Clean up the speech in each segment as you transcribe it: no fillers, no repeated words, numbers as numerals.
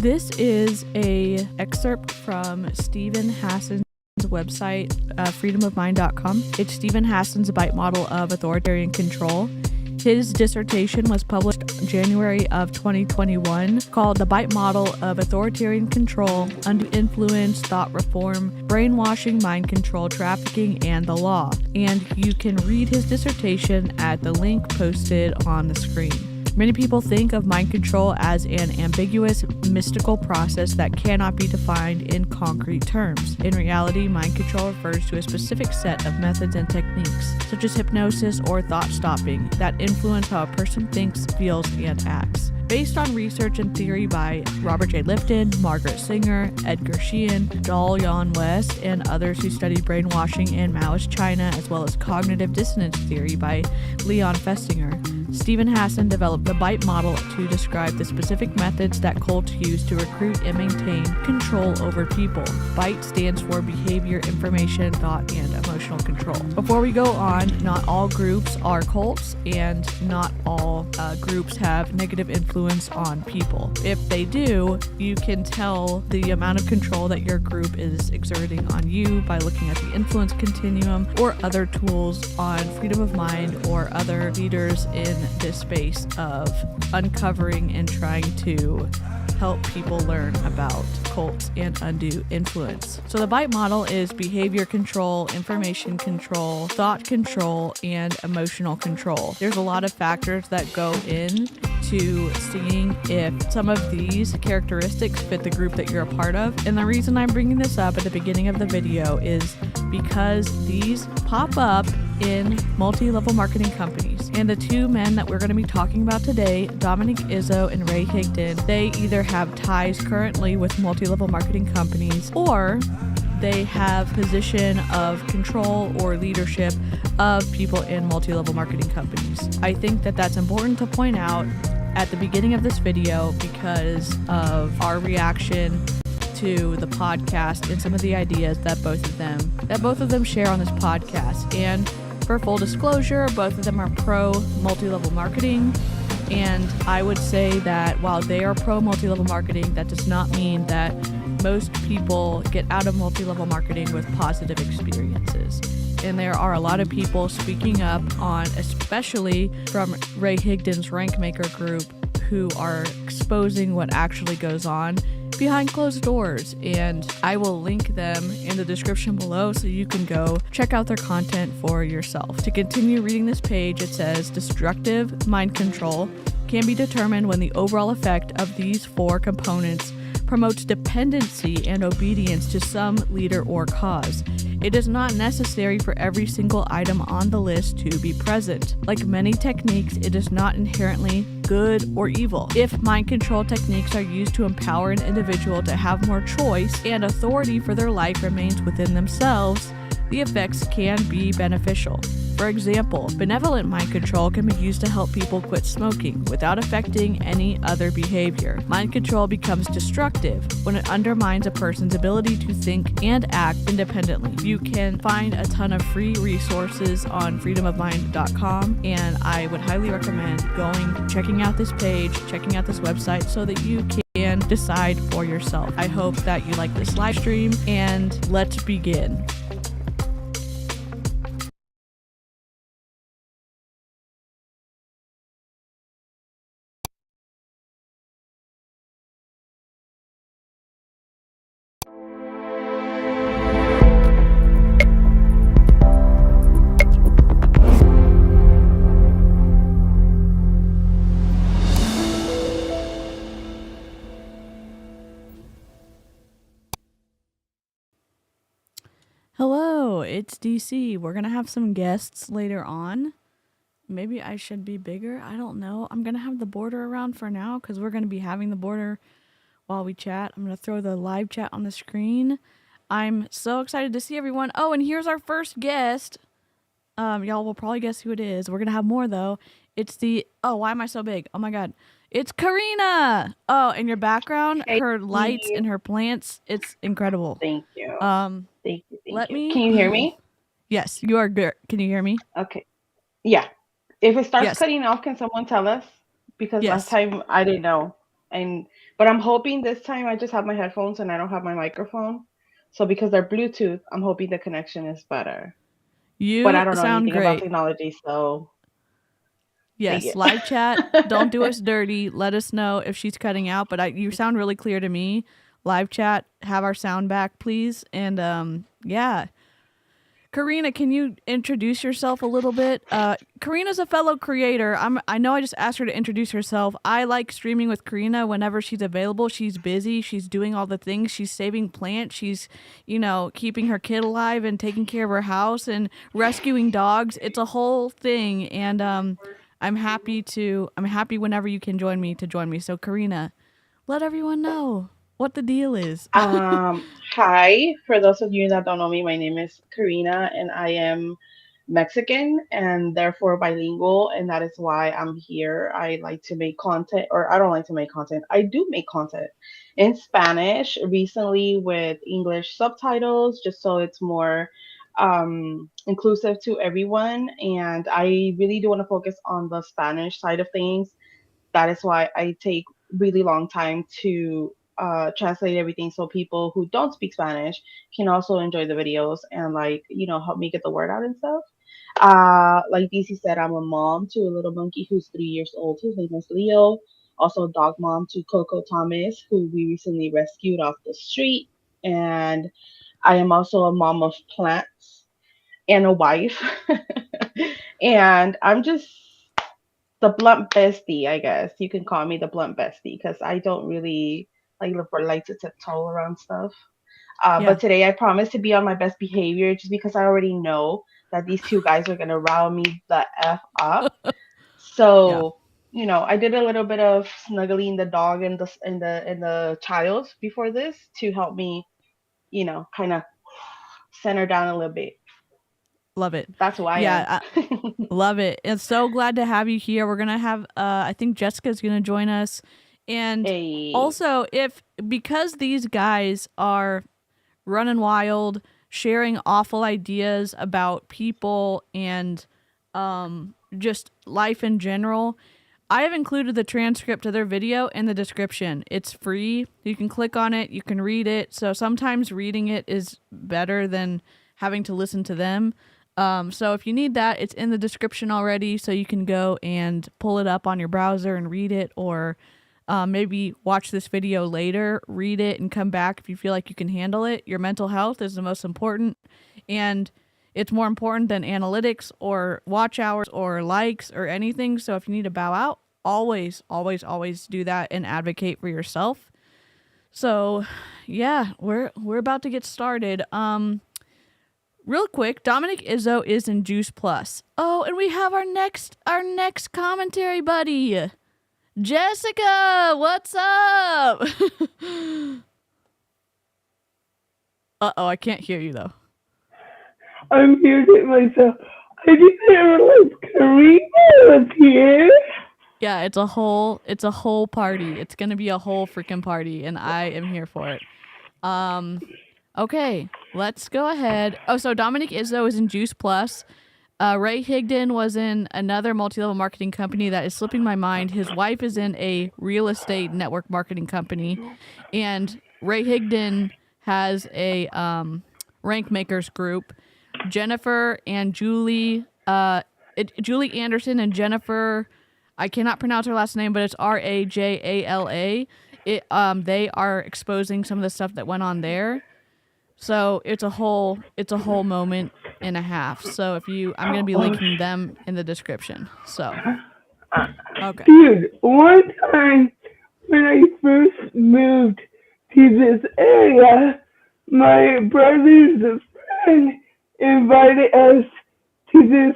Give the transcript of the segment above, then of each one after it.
This is a excerpt from Stephen Hassan's website, freedomofmind.com. It's Stephen Hassan's bite model of authoritarian control. His dissertation was published in January of 2021 called The Bite Model of Authoritarian Control, Undue Influence, Thought Reform, Brainwashing, Mind Control, Trafficking, and the Law. And you can read his dissertation at the link posted on the screen. Many people think of mind control as an ambiguous, mystical process that cannot be defined in concrete terms. In reality, mind control refers to a specific set of methods and techniques, such as hypnosis or thought stopping, that influence how a person thinks, feels, and acts. Based on research and theory by Robert J. Lifton, Margaret Singer, Edgar Sheehan, Dalian West, and others who studied brainwashing in Maoist China, as well as cognitive dissonance theory by Leon Festinger, Stephen Hassan developed the BITE model to describe the specific methods that cults use to recruit and maintain control over people. BITE stands for behavior, information, thought, and emotional control. Before we go on, not all groups are cults, and not all groups have negative influence on people. If they do, you can tell the amount of control that your group is exerting on you by looking at the influence continuum or other tools on Freedom of Mind or other leaders in this space of uncovering and trying to help people learn about cults and undue influence. So the BITE model is behavior control, information control, thought control, and emotional control. There's a lot of factors that go in to seeing if some of these characteristics fit the group that you're a part of. And the reason I'm bringing this up at the beginning of the video is because these pop up in multi-level marketing companies. And the two men that we're going to be talking about today, Dominick Izzo and Ray Higdon, they either have ties currently with multi-level marketing companies, or they have position of control or leadership of people in multi-level marketing companies. I think that that's important to point out at the beginning of this video because of our reaction to the podcast and some of the ideas that both of them share on this podcast. And for full disclosure, both of them are pro multi-level marketing. And I would say that while they are pro multi-level marketing, that does not mean that most people get out of multi-level marketing with positive experiences. And there are a lot of people speaking up on, especially from Ray Higdon's Rank Maker group, who are exposing what actually goes on behind closed doors, and I will link them in the description below so you can go check out their content for yourself. To continue reading this page, it says destructive mind control can be determined when the overall effect of these four components promotes dependency and obedience to some leader or cause. It is not necessary for every single item on the list to be present. Like many techniques, it is not inherently good or evil. If mind control techniques are used to empower an individual to have more choice and authority for their life remains within themselves, the effects can be beneficial. For example, benevolent mind control can be used to help people quit smoking without affecting any other behavior. Mind control becomes destructive when it undermines a person's ability to think and act independently. You can find a ton of free resources on freedomofmind.com, and I would highly recommend checking out this page, checking out this website so that you can decide for yourself. I hope that you like this live stream, and let's begin. Hello, it's DC. We're going to have some guests later on. Maybe I should be bigger. I don't know. I'm going to have the border around for now because we're going to be having the border while we chat. I'm going to throw the live chat on the screen. I'm so excited to see everyone. Oh, and here's our first guest. Y'all will probably guess who it is. We're going to have more, though. It's why am I so big? Oh, my God. It's Karina. Oh, in your background, her lights and her plants. It's incredible. Thank you. Thank you. Can you hear me? Yes, you are good. Can you hear me? Okay. Yeah. If it starts cutting off, can someone tell us? Because last time I didn't know. But I'm hoping this time I just have my headphones and I don't have my microphone. So because they're Bluetooth, I'm hoping the connection is better. But I don't know anything about technology, so yes, live chat. Don't do us dirty. Let us know if she's cutting out. But you sound really clear to me. Live chat, have our sound back, please. And yeah. Karina, can you introduce yourself a little bit? Karina's a fellow creator. I know I just asked her to introduce herself. I like streaming with Karina whenever she's available. She's busy. She's doing all the things. She's saving plants. She's, keeping her kid alive and taking care of her house and rescuing dogs. It's a whole thing. And I'm happy whenever you can join me. So Karina, let everyone know what the deal is. Hi, for those of you that don't know me, my name is Karina and I am Mexican and therefore bilingual, and that is why I'm here. I like to make content, or I don't like to make content. I do make content in Spanish recently with English subtitles, just so it's more inclusive to everyone. And I really do want to focus on the Spanish side of things. That is why I take really long time to translate everything so people who don't speak Spanish can also enjoy the videos and help me get the word out and stuff. Like DEECEE said, I'm a mom to a little monkey who's 3 years old. His name is Leo. Also a dog mom to Coco Thomas, who we recently rescued off the street. And I am also a mom of plants and a wife. And I'm just the blunt bestie, I guess. You can call me the blunt bestie because I don't really like to tiptoe around stuff. But today I promise to be on my best behavior just because I already know that these two guys are gonna rile me the F up. So I did a little bit of snuggling the dog and the child before this to help me, kind of center down a little bit. Love it. That's why. Yeah, love it. It's so glad to have you here. We're gonna have I think Jessica's gonna join us. And also because these guys are running wild, sharing awful ideas about people and just life in general, I have included the transcript of their video in the description. It's free. You can click on it. You can read it. So sometimes reading it is better than having to listen to them. So if you need that, it's in the description already. So you can go and pull it up on your browser and read it, or maybe watch this video later, read it, and come back if you feel like you can handle it. Your mental health is the most important, and it's more important than analytics or watch hours or likes or anything. So if you need to bow out, always, always, always do that and advocate for yourself. So yeah, we're about to get started. Real quick, Dominic Izzo is in Juice Plus. Oh, and we have our next commentary buddy. Jessica, what's up? Uh-oh, I can't hear you though. I'm muted myself. I didn't realize Karina was here. Yeah, it's a whole party. It's gonna be a whole freaking party, and I am here for it. Okay, let's go ahead. Oh, so Dominic Izzo is in Juice Plus. Ray Higdon was in another multi-level marketing company that is slipping my mind. His wife is in a real estate network marketing company, and Ray Higdon has a rank makers group. Jennifer and Julie Anderson and Jennifer, I cannot pronounce her last name, but it's Rajala. They are exposing some of the stuff that went on there. So it's a whole moment and a half. So I'm going to be linking them in the description. So, okay. Dude, one time when I first moved to this area, my brother's friend invited us to this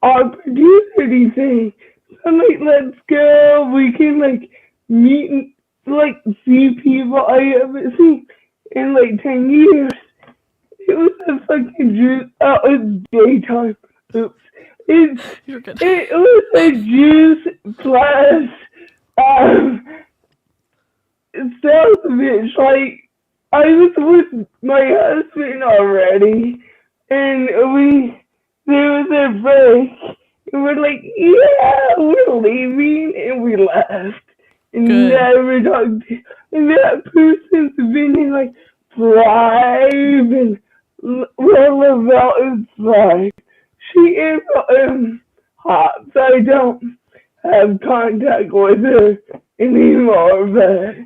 opportunity thing. So I'm like, let's go. We can meet and see people I haven't seen in 10 years. It was a fucking juice. Oh, it's daytime. Oops. It was a Juice Plus salvage. I was with my husband already, and there was a break, and we're like, yeah, we're leaving, and we left. never talked to, and that person's been in like 5, and Lavelle is 5. She is hot, so I don't have contact with her anymore, but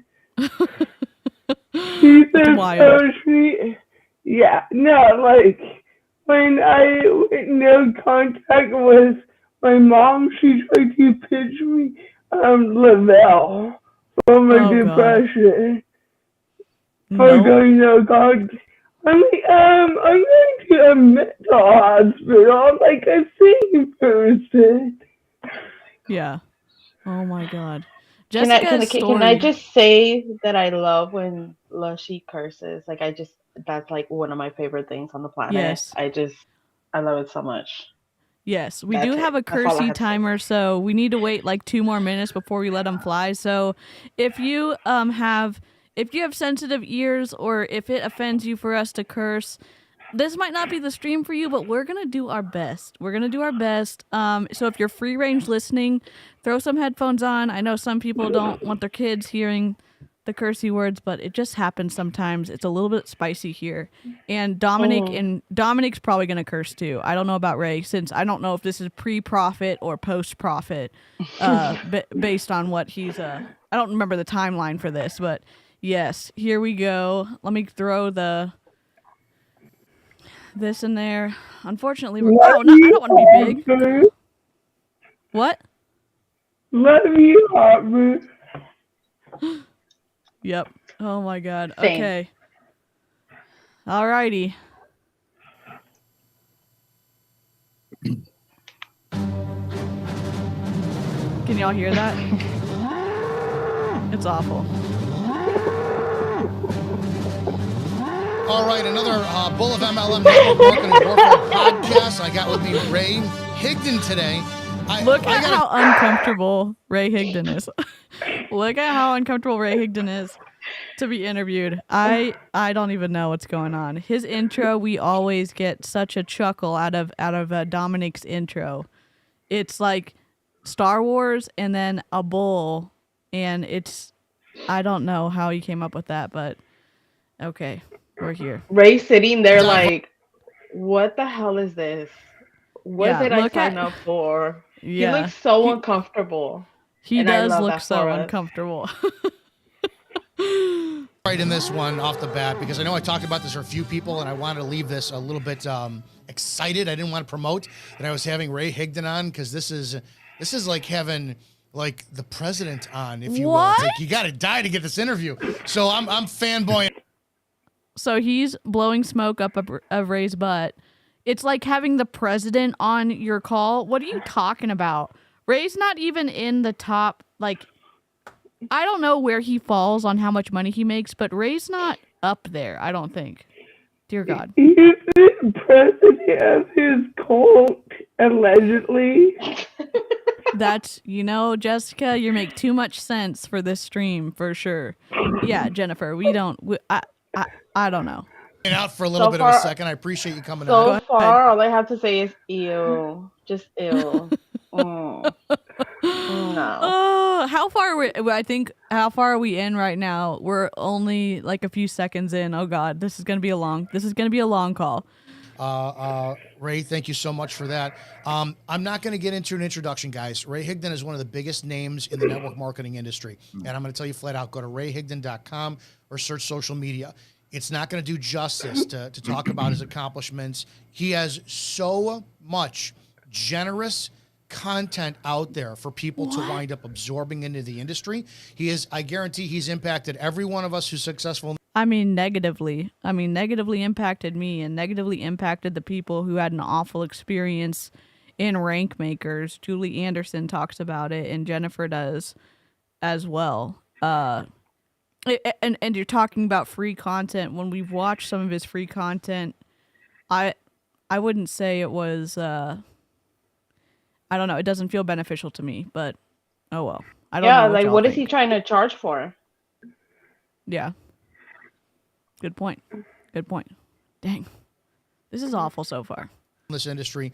she's so sweet. Yeah, no, like, when I went no contact with my mom, she tried to pitch me Lavelle from a depression. For going no contact. I'm like, I'm going to a mental hospital. I'm like a sane person. Yeah. Oh my God. Can I just say that I love when she curses? Like, that's like one of my favorite things on the planet. Yes. I love it so much. Yes, we do have a cursey timer, so we need to wait like 2 more minutes before we let them fly. So if you have sensitive ears, or if it offends you for us to curse, this might not be the stream for you, but we're gonna do our best. So if you're free range listening, throw some headphones on. I know some people don't want their kids hearing the cursey words, but it just happens sometimes. It's a little bit spicy here. And Dominick's probably going to curse too. I don't know about Ray, since I don't know if this is pre-profit or post-profit, based on what he's, I don't remember the timeline for this, but yes, here we go. Let me throw this in there. Unfortunately, I don't want to be big. What? Love you, Harper. Yep. Oh my God. Same. Okay. Alrighty. Can y'all hear that? It's awful. All right, another Bull of MLM Network Marketing Warfare podcast. I got with me Ray Higdon today. Look at how uncomfortable Ray Higdon is. Look at how uncomfortable Ray Higdon is to be interviewed. I don't even know what's going on. His intro, we always get such a chuckle out of Dominick's intro. It's like Star Wars and then a bull, and I don't know how he came up with that, but okay, we're here. Ray sitting there like, what the hell is this? What did I sign up for? Yeah. He looks so uncomfortable. He does look so uncomfortable. Right in this one off the bat, because I know I talked about this for a few people, and I wanted to leave this a little bit excited. I didn't want to promote that I was having Ray Higdon on, because this is like having like the president on, if you will. It's like, you got to die to get this interview. So I'm fanboying. So he's blowing smoke up of Ray's butt. It's like having the president on your call. What are you talking about? Ray's not even in the top, like, I don't know where he falls on how much money he makes, but Ray's not up there, I don't think. Dear God. He's the president of his cult, allegedly. That's, Jessica, you make too much sense for this stream, for sure. Yeah, Jennifer, I don't know. Out for a little bit of a second. I appreciate you coming on. So far, all I have to say is ew. Just ew. No. Oh, how far are we in right now? We're only like a few seconds in. Oh God, this is gonna be a long call. Ray, thank you so much for that. I'm not going to get into an introduction, guys. Ray Higdon is one of the biggest names in the network marketing industry. And I'm going to tell you flat out, go to rayhigdon.com or search social media. It's not going to do justice to talk about his accomplishments. He has so much generous content out there for people to wind up absorbing into the industry. I guarantee he's impacted every one of us who's successful. Negatively impacted me, and negatively impacted the people who had an awful experience in Rank Makers. Julie Anderson talks about it, and Jennifer does as well. And you're talking about free content. When we've watched some of his free content, I wouldn't say it was, I don't know. It doesn't feel beneficial to me, but oh well. I don't know. Yeah, like what is he trying to charge for? Yeah. Good point. Dang. This is awful so far. this industry.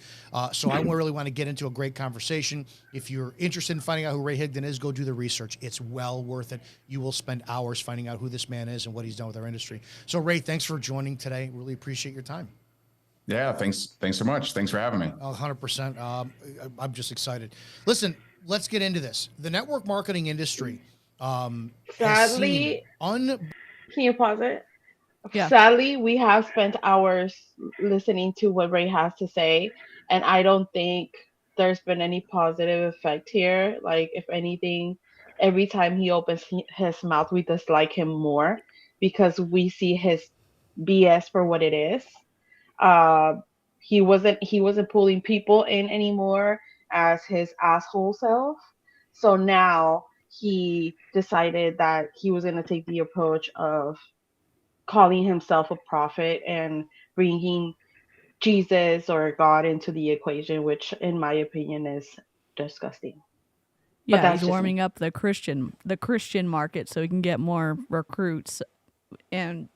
So I really want to get into a great conversation. If you're interested in finding out who Ray Higdon is, go do the research. It's well worth it. You will spend hours finding out who this man is and what he's done with our industry. So Ray, thanks for joining today. Really appreciate your time. Yeah, thanks so much. Thanks for having me. 100%. I'm just excited. Listen, let's get into this. The network marketing industry Sadly, can you pause it? Yeah. Sadly, we have spent hours listening to what Ray has to say, and I don't think there's been any positive effect here. Like, if anything, every time he opens his mouth, we dislike him more because we see his BS for what it is. He wasn't pulling people in anymore as his asshole self. So now he decided that he was going to take the approach of calling himself a prophet and bringing Jesus or God into the equation, which in my opinion is disgusting. Yeah, that's he's just warming up the Christian market so he can get more recruits. And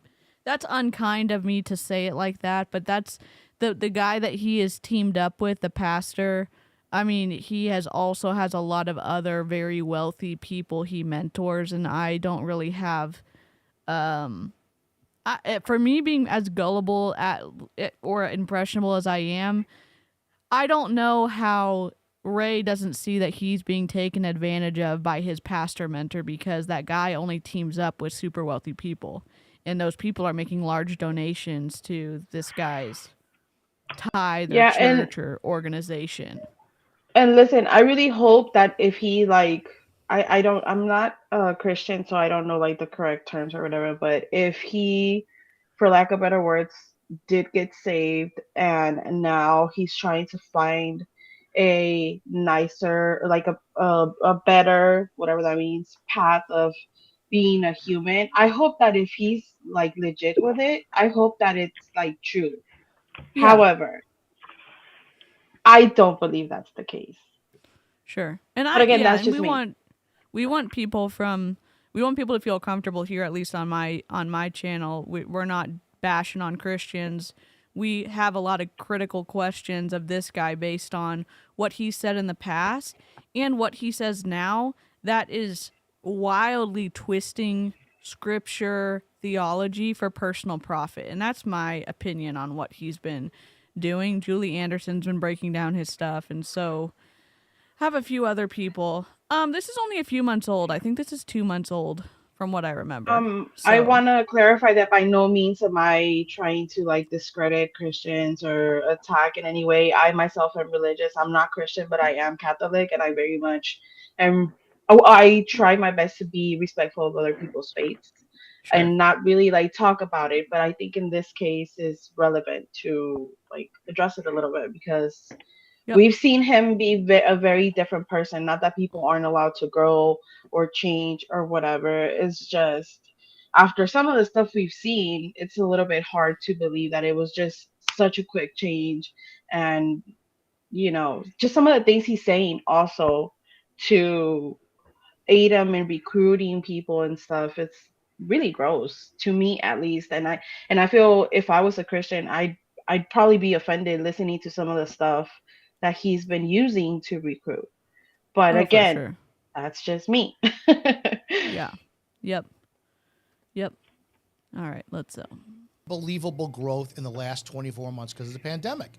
that's unkind of me to say it like that, but that's the guy that he is teamed up with, the pastor. I mean, he also has a lot of other very wealthy people he mentors, and I don't really have for me, being as gullible or impressionable as I am, I don't know how Ray doesn't see that he's being taken advantage of by his pastor mentor, because that guy only teams up with super wealthy people, and those people are making large donations to this guy's tithe or church or organization. And listen, I really hope that if he I'm not a Christian, so I don't know like the correct terms or whatever, but if he, for lack of better words, did get saved and now he's trying to find a nicer, like a better, whatever that means, path of being a human, I hope that if he's like legit with it, I hope that it's like true. Yeah. However, I don't believe that's the case. Sure. And But again, that's and just me. we want people to feel comfortable here, at least on my channel. We're not bashing on Christians. We have a lot of critical questions of this guy based on what he said in the past and what he says now that is wildly twisting scripture theology for personal profit. And that's my opinion on what he's been doing. Julie Anderson's been breaking down his stuff, and so have a few other people. This is only a few months old. I think this is 2 months old from what I remember. I want to clarify that by no means am I trying to like discredit Christians or attack in any way. I myself am religious. I'm not Christian, but I am Catholic, and I very much am. I try my best to be respectful of other people's faiths. Sure. And not really like talk about it. But I think in this case is relevant to like address it a little bit because we've seen him be a very different person. Not that people aren't allowed to grow or change or whatever. It's just after some of the stuff we've seen, it's a little bit hard to believe that it was just such a quick change. And, you know, just some of the things he's saying also to aid him in recruiting people and stuff. It's really gross to me, at least. And I feel if I was a Christian, I'd probably be offended listening to some of the stuff that he's been using to recruit. But again, that's just me. Yeah. Yep. All right, let's Unbelievable growth in the last 24 months because of the pandemic.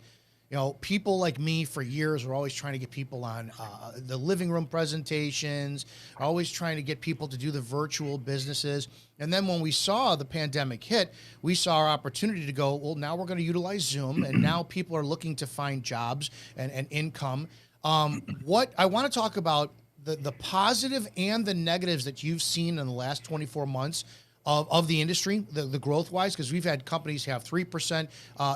You know, people like me for years were always trying to get people on the living room presentations, always trying to get people to do the virtual businesses. And then when we saw the pandemic hit, we saw our opportunity to go, well, now we're going to utilize Zoom. And now people are looking to find jobs and income. What I want to talk about, the positive and the negatives that you've seen in the last 24 months of the industry, the growth-wise, because we've had companies have 3%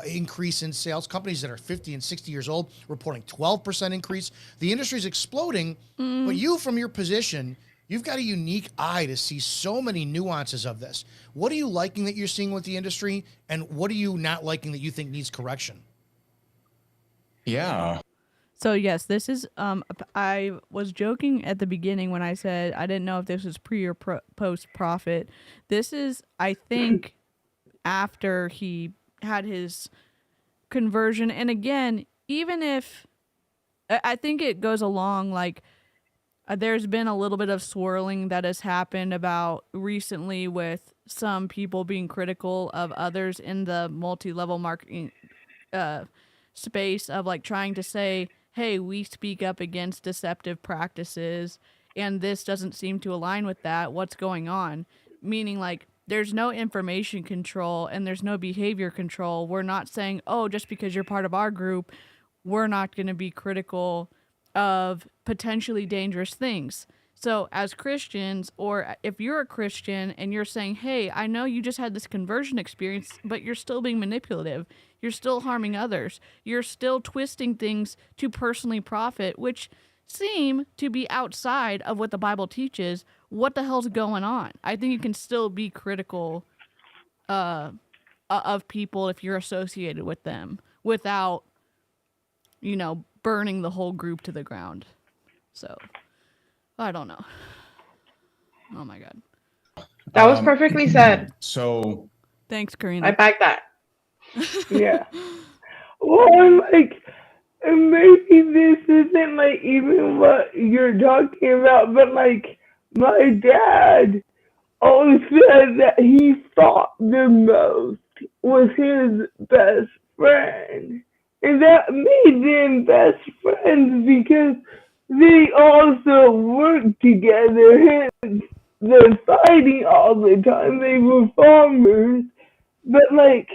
increase in sales, companies that are 50 and 60 years old reporting 12% increase. The industry's exploding, but you, from your position, you've got a unique eye to see so many nuances of this. What are you liking that you're seeing with the industry, and what are you not liking that you think needs correction? Yeah. So yes, this is, I was joking at the beginning when I said I didn't know if this was pre or post profit. This is, I think, after he had his conversion. And again, even if I think it goes along, like there's been a little bit of swirling that has happened about recently with some people being critical of others in the multi-level marketing space of like trying to say, hey, we speak up against deceptive practices and this doesn't seem to align with that. What's going on? Meaning like there's no information control and there's no behavior control. We're not saying, oh, just because you're part of our group, we're not going to be critical of potentially dangerous things. So as Christians, or if you're a Christian and you're saying, hey, I know you just had this conversion experience, but you're still being manipulative. You're still harming others. You're still twisting things to personally profit, which seem to be outside of what the Bible teaches. What the hell's going on? I think you can still be critical of people if you're associated with them without, you know, burning the whole group to the ground. So, I don't know. Oh my God. That was perfectly said. So, thanks, Karina. I back that. Yeah. Well, I'm like, and maybe this isn't like even what you're talking about, but like my dad always said that he thought the most was his best friend. And that made them best friends because they also worked together. And they're fighting all the time. They were farmers. But like,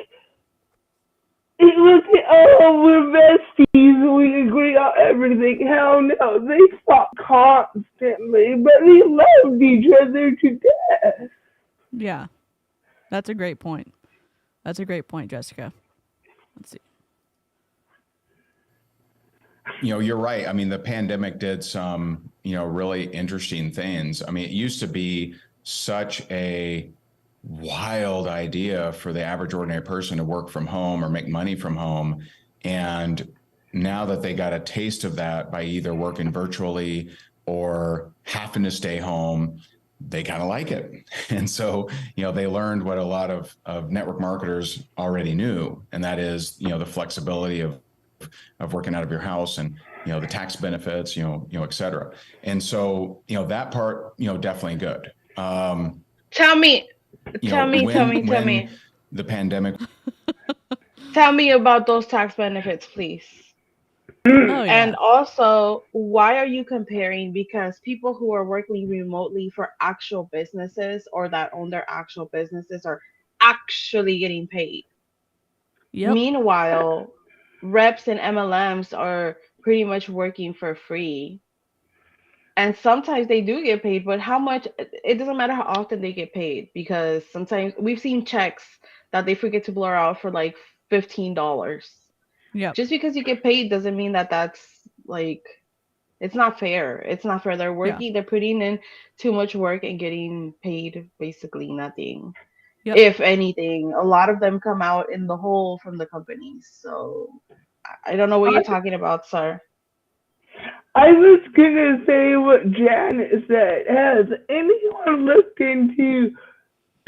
it wasn't, oh, we're besties, we agree on everything. Hell no, they fought constantly, but they loved each other to death. Yeah, that's a great point. That's a great point, Jessica. Let's see. you know, you're right. I mean, the pandemic did some, you know, really interesting things. I mean, it used to be such a wild idea for the average ordinary person to work from home or make money from home. And now that they got a taste of that by either working virtually or having to stay home, they kind of like it. And so, you know, they learned what a lot of network marketers already knew. And that is, you know, the flexibility of working out of your house and, you know, the tax benefits, you know, et cetera. And so, you know, that part, you know, definitely good. Tell me. The pandemic. Tell me about those tax benefits, please. Oh, yeah. And also, why are you comparing? Because people who are working remotely for actual businesses or that own their actual businesses are actually getting paid. Yep. Meanwhile, reps and MLMs are pretty much working for free. And sometimes they do get paid, but how much, it doesn't matter how often they get paid, because sometimes we've seen checks that they forget to blur out for like $15. Yeah. Just because you get paid doesn't mean that that's like, it's not fair. It's not fair. They're working, they're putting in too much work and getting paid basically nothing. Yep. If anything, a lot of them come out in the hole from the companies. So I don't know what you're talking about, sir. I was gonna say what Janet said. Has anyone looked into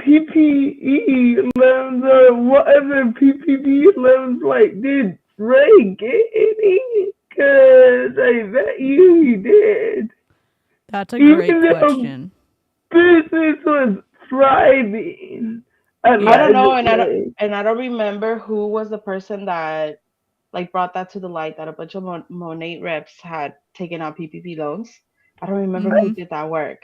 PPE loans or whatever PPP loans? Like, did Ray get any? Because I bet you he did. That's a great question. Business was thriving. I don't know, and I don't remember who was the person that like brought that to the light, that a bunch of Monet reps had taken out PPP loans. I don't remember who did that work.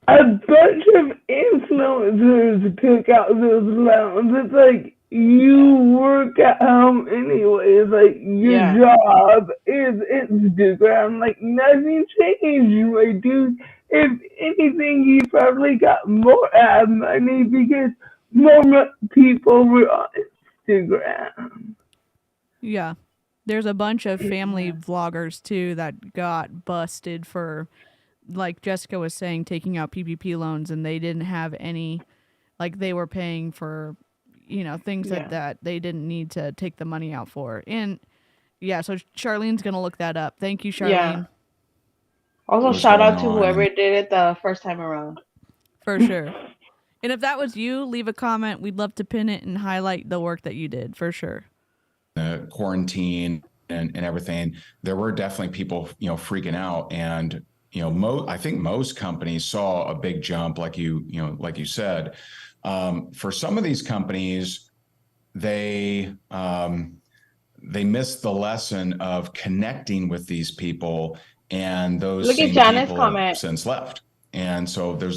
A bunch of influencers took out those loans. It's like, you work at home anyways. Like, your job is Instagram. Like, nothing changed, my dude. If anything, you probably got more ad money because more people were on Instagram. Yeah. There's a bunch of family vloggers too that got busted for, like Jessica was saying, taking out PPP loans, and they didn't have any, like they were paying for, you know, things that they didn't need to take the money out for. And yeah, so Charlene's going to look that up. Thank you, Charlene. Yeah. Also, shout out to whoever did it the first time around. For sure. And if that was you, leave a comment. We'd love to pin it and highlight the work that you did, for sure. the quarantine and everything, there were definitely people, freaking out. And, I think most companies saw a big jump, like you said. For some of these companies, they missed the lesson of connecting with these people, and those Look at same Janice people comment. have since left. And so there's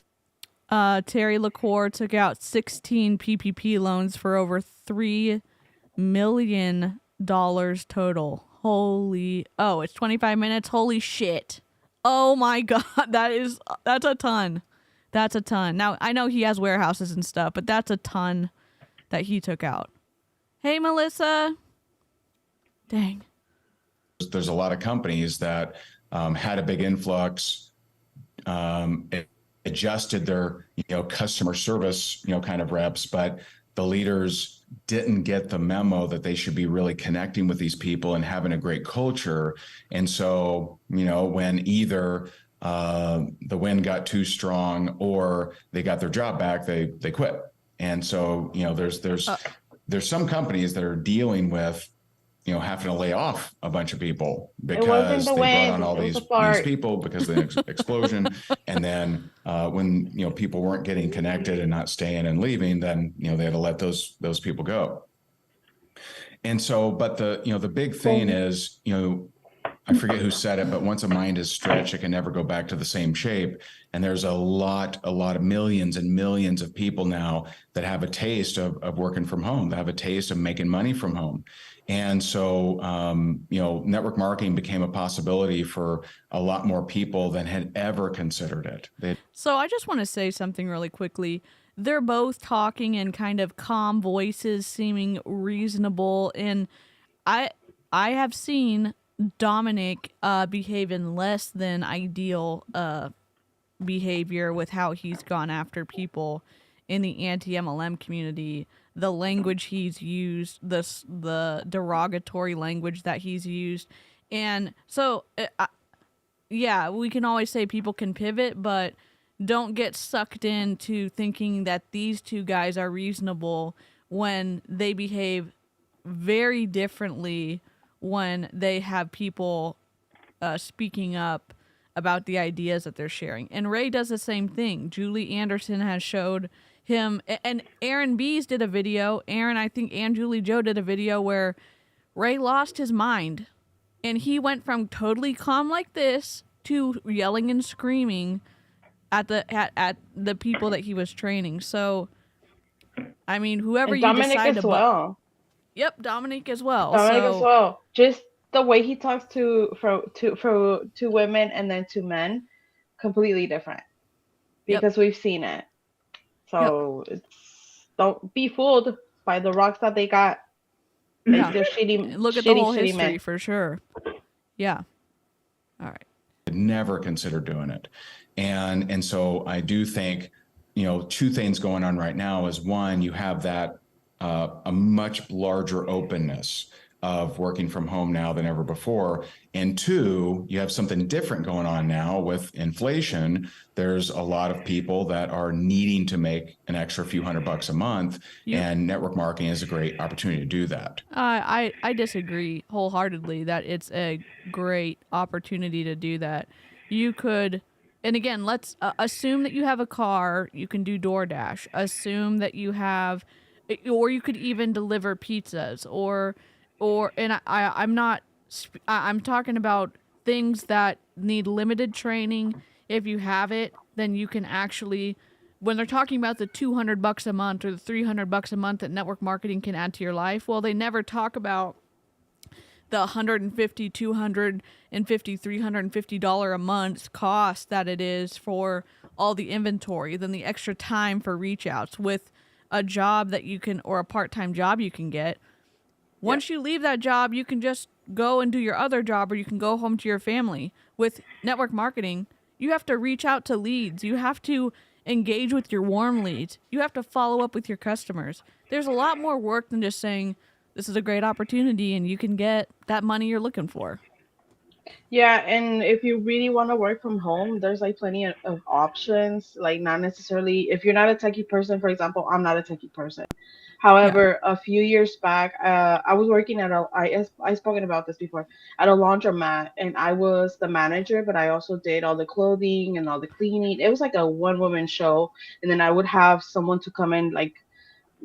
Terry LaCour took out 16 PPP loans for over $3 million total. It's 25 minutes. Holy shit. Oh my God. That's a ton. That's a ton. Now, I know he has warehouses and stuff, but that's a ton that he took out. Hey, Melissa. Dang. there's a lot of companies that had a big influx, adjusted their customer service kind of reps, but the leaders didn't get the memo that they should be really connecting with these people and having a great culture. And so when either the wind got too strong or they got their job back, they quit. And so there's some companies that are dealing with having to lay off a bunch of people because they brought on all these people because of the explosion. And then when people weren't getting connected and not staying and leaving, then they had to let those people go. And so, but the big thing is, I forget who said it, but once a mind is stretched, it can never go back to the same shape. And there's a lot of millions and millions of people now that have a taste of working from home, that have a taste of making money from home. And so, network marketing became a possibility for a lot more people than had ever considered it. So I just want to say something really quickly. They're both talking in kind of calm voices, seeming reasonable. And I have seen Dominic behave in less than ideal behavior with how he's gone after people in the anti-MLM community. The language he's used, the derogatory language that he's used. And so, we can always say people can pivot, but don't get sucked into thinking that these two guys are reasonable when they behave very differently when they have people speaking up about the ideas that they're sharing. And Ray does the same thing. Julie Anderson has showed him, and Aaron Bees did a video. Aaron, I think, and Julie Joe did a video where Ray lost his mind, and he went from totally calm like this to yelling and screaming at the people that he was training. So, I mean, whoever and you Dominic decide as to, well. Yep, Dominic as well. Dominic as well. Just the way he talks to women and then to men, completely different. Because we've seen it. So don't be fooled by the rocks that they got. Yeah. They're shitty. Look at the whole history men. For sure. Yeah. All right. Never considered doing it. And so I do think, two things going on right now is, one, you have that a much larger openness of working from home now than ever before. And two, you have something different going on now with inflation. There's a lot of people that are needing to make an extra few $100 a month, and network marketing is a great opportunity to do that. I disagree wholeheartedly that it's a great opportunity to do that. You could, and again, let's assume that you have a car, you can do DoorDash. Assume that you have, or you could even deliver pizzas, I'm talking about things that need limited training. If you have it, then you can actually, when they're talking about the $200 a month or the $300 a month that network marketing can add to your life, well, they never talk about the $150, $250, $350 a month cost that it is for all the inventory, then the extra time for reach outs with a job that you can, or a part-time job you can get. Once you leave that job, you can just go and do your other job, or you can go home to your family. With network marketing, you have to reach out to leads. You have to engage with your warm leads. You have to follow up with your customers. There's a lot more work than just saying, this is a great opportunity and you can get that money you're looking for. Yeah, and if you really want to work from home, there's like plenty of options. Like not necessarily if you're not a techie person, for example, I'm not a techie person. Yeah. However, a few years back, I was working at I spoken about this before, at a laundromat, and I was the manager, but I also did all the clothing and all the cleaning. It was like a one woman show, and then I would have someone to come in like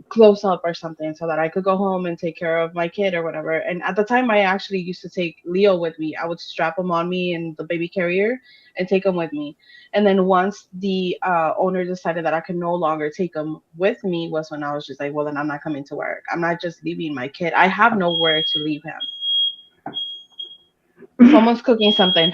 close up or something so that I could go home and take care of my kid or whatever. And at the time, I actually used to take Leo with me. I would strap him on me in the baby carrier and take him with me. And then once the owner decided that I could no longer take him with me, was when I was just like, well, then I'm not coming to work. I'm not just leaving my kid. I have nowhere to leave him. Someone's cooking something.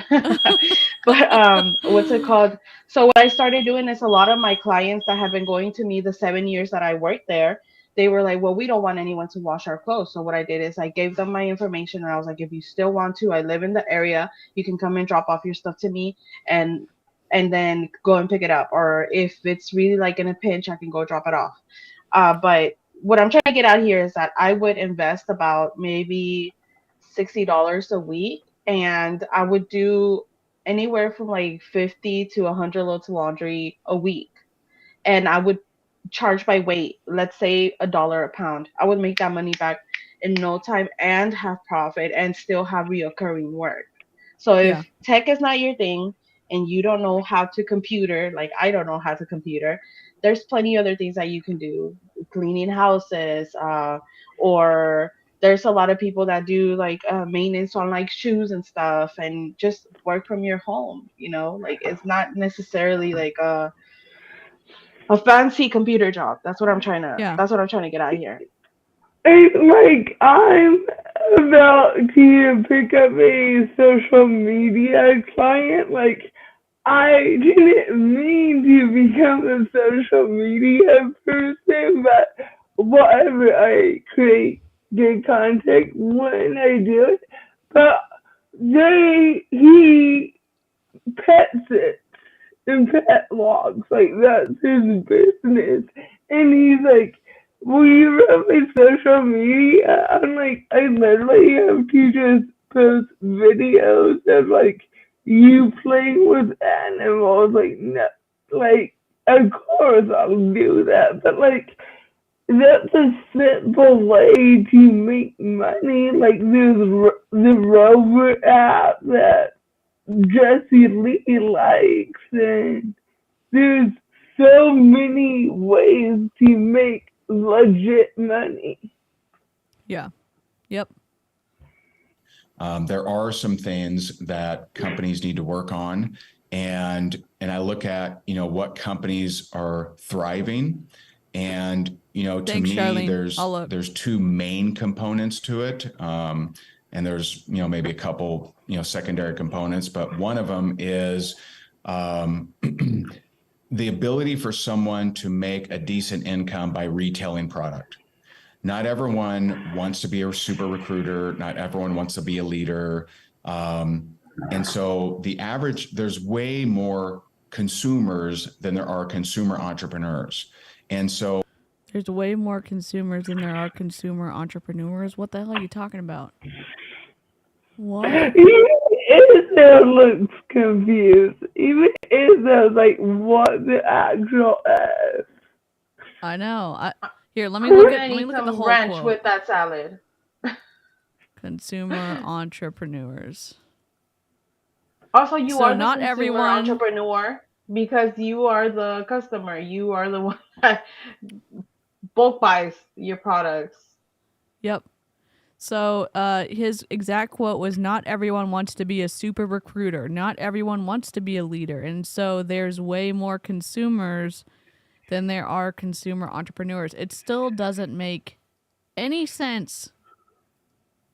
But what's it called? So what I started doing is a lot of my clients that have been going to me the 7 years that I worked there, they were like, well, we don't want anyone to wash our clothes. So what I did is I gave them my information, and I was like, if you still want to, I live in the area, you can come and drop off your stuff to me, and then go and pick it up. Or if it's really like in a pinch, I can go drop it off. But what I'm trying to get out here is that I would invest about maybe $60 a week, and I would do anywhere from like 50 to 100 loads of laundry a week, and I would charge by weight. Let's say $1 a pound. I would make that money back in no time and have profit and still have reoccurring work. So Yeah. if tech is not your thing and you don't know how to computer, like I don't know how to computer, there's plenty other things that you can do, cleaning houses, or there's a lot of people that do like maintenance on like shoes and stuff, and just work from your home. Like it's not necessarily like a fancy computer job. That's what I'm trying to. Yeah. That's what I'm trying to get out here. It's like I'm about to pick up a social media client. Like I didn't mean to become a social media person, but whatever I create good content when I do it. But he pets it and pet logs, like that's his business. And he's like, will you run my social media? I'm like, I literally have to just post videos of like you playing with animals. Like, no, like, of course I'll do that, but like, that's a simple way to make money. Like, there's the Rover app that Jesse Lee likes, and there's so many ways to make legit money. Yeah. Yep. There are some things that companies need to work on, and I look at what companies are thriving, and to Thanks, me Charlene. there's two main components to it, and there's maybe a couple secondary components, but one of them is the ability for someone to make a decent income by retailing product. Not everyone wants to be a super recruiter. Not everyone wants to be a leader. And so there's way more consumers than there are consumer entrepreneurs. And so There's way more consumers than there are consumer entrepreneurs. What the hell are you talking about? What? Izzo looks confused. Even Izzo's like, what the actual F? I know. Here, let me I'm look gonna at need the some whole ranch quote. with that salad. Consumer entrepreneurs. Also, you So are the not consumer everyone. entrepreneur because you are the customer. You are the one that bulk buys your products. Yep. So his exact quote was, not everyone wants to be a super recruiter. Not everyone wants to be a leader. And so there's way more consumers than there are consumer entrepreneurs. It still doesn't make any sense,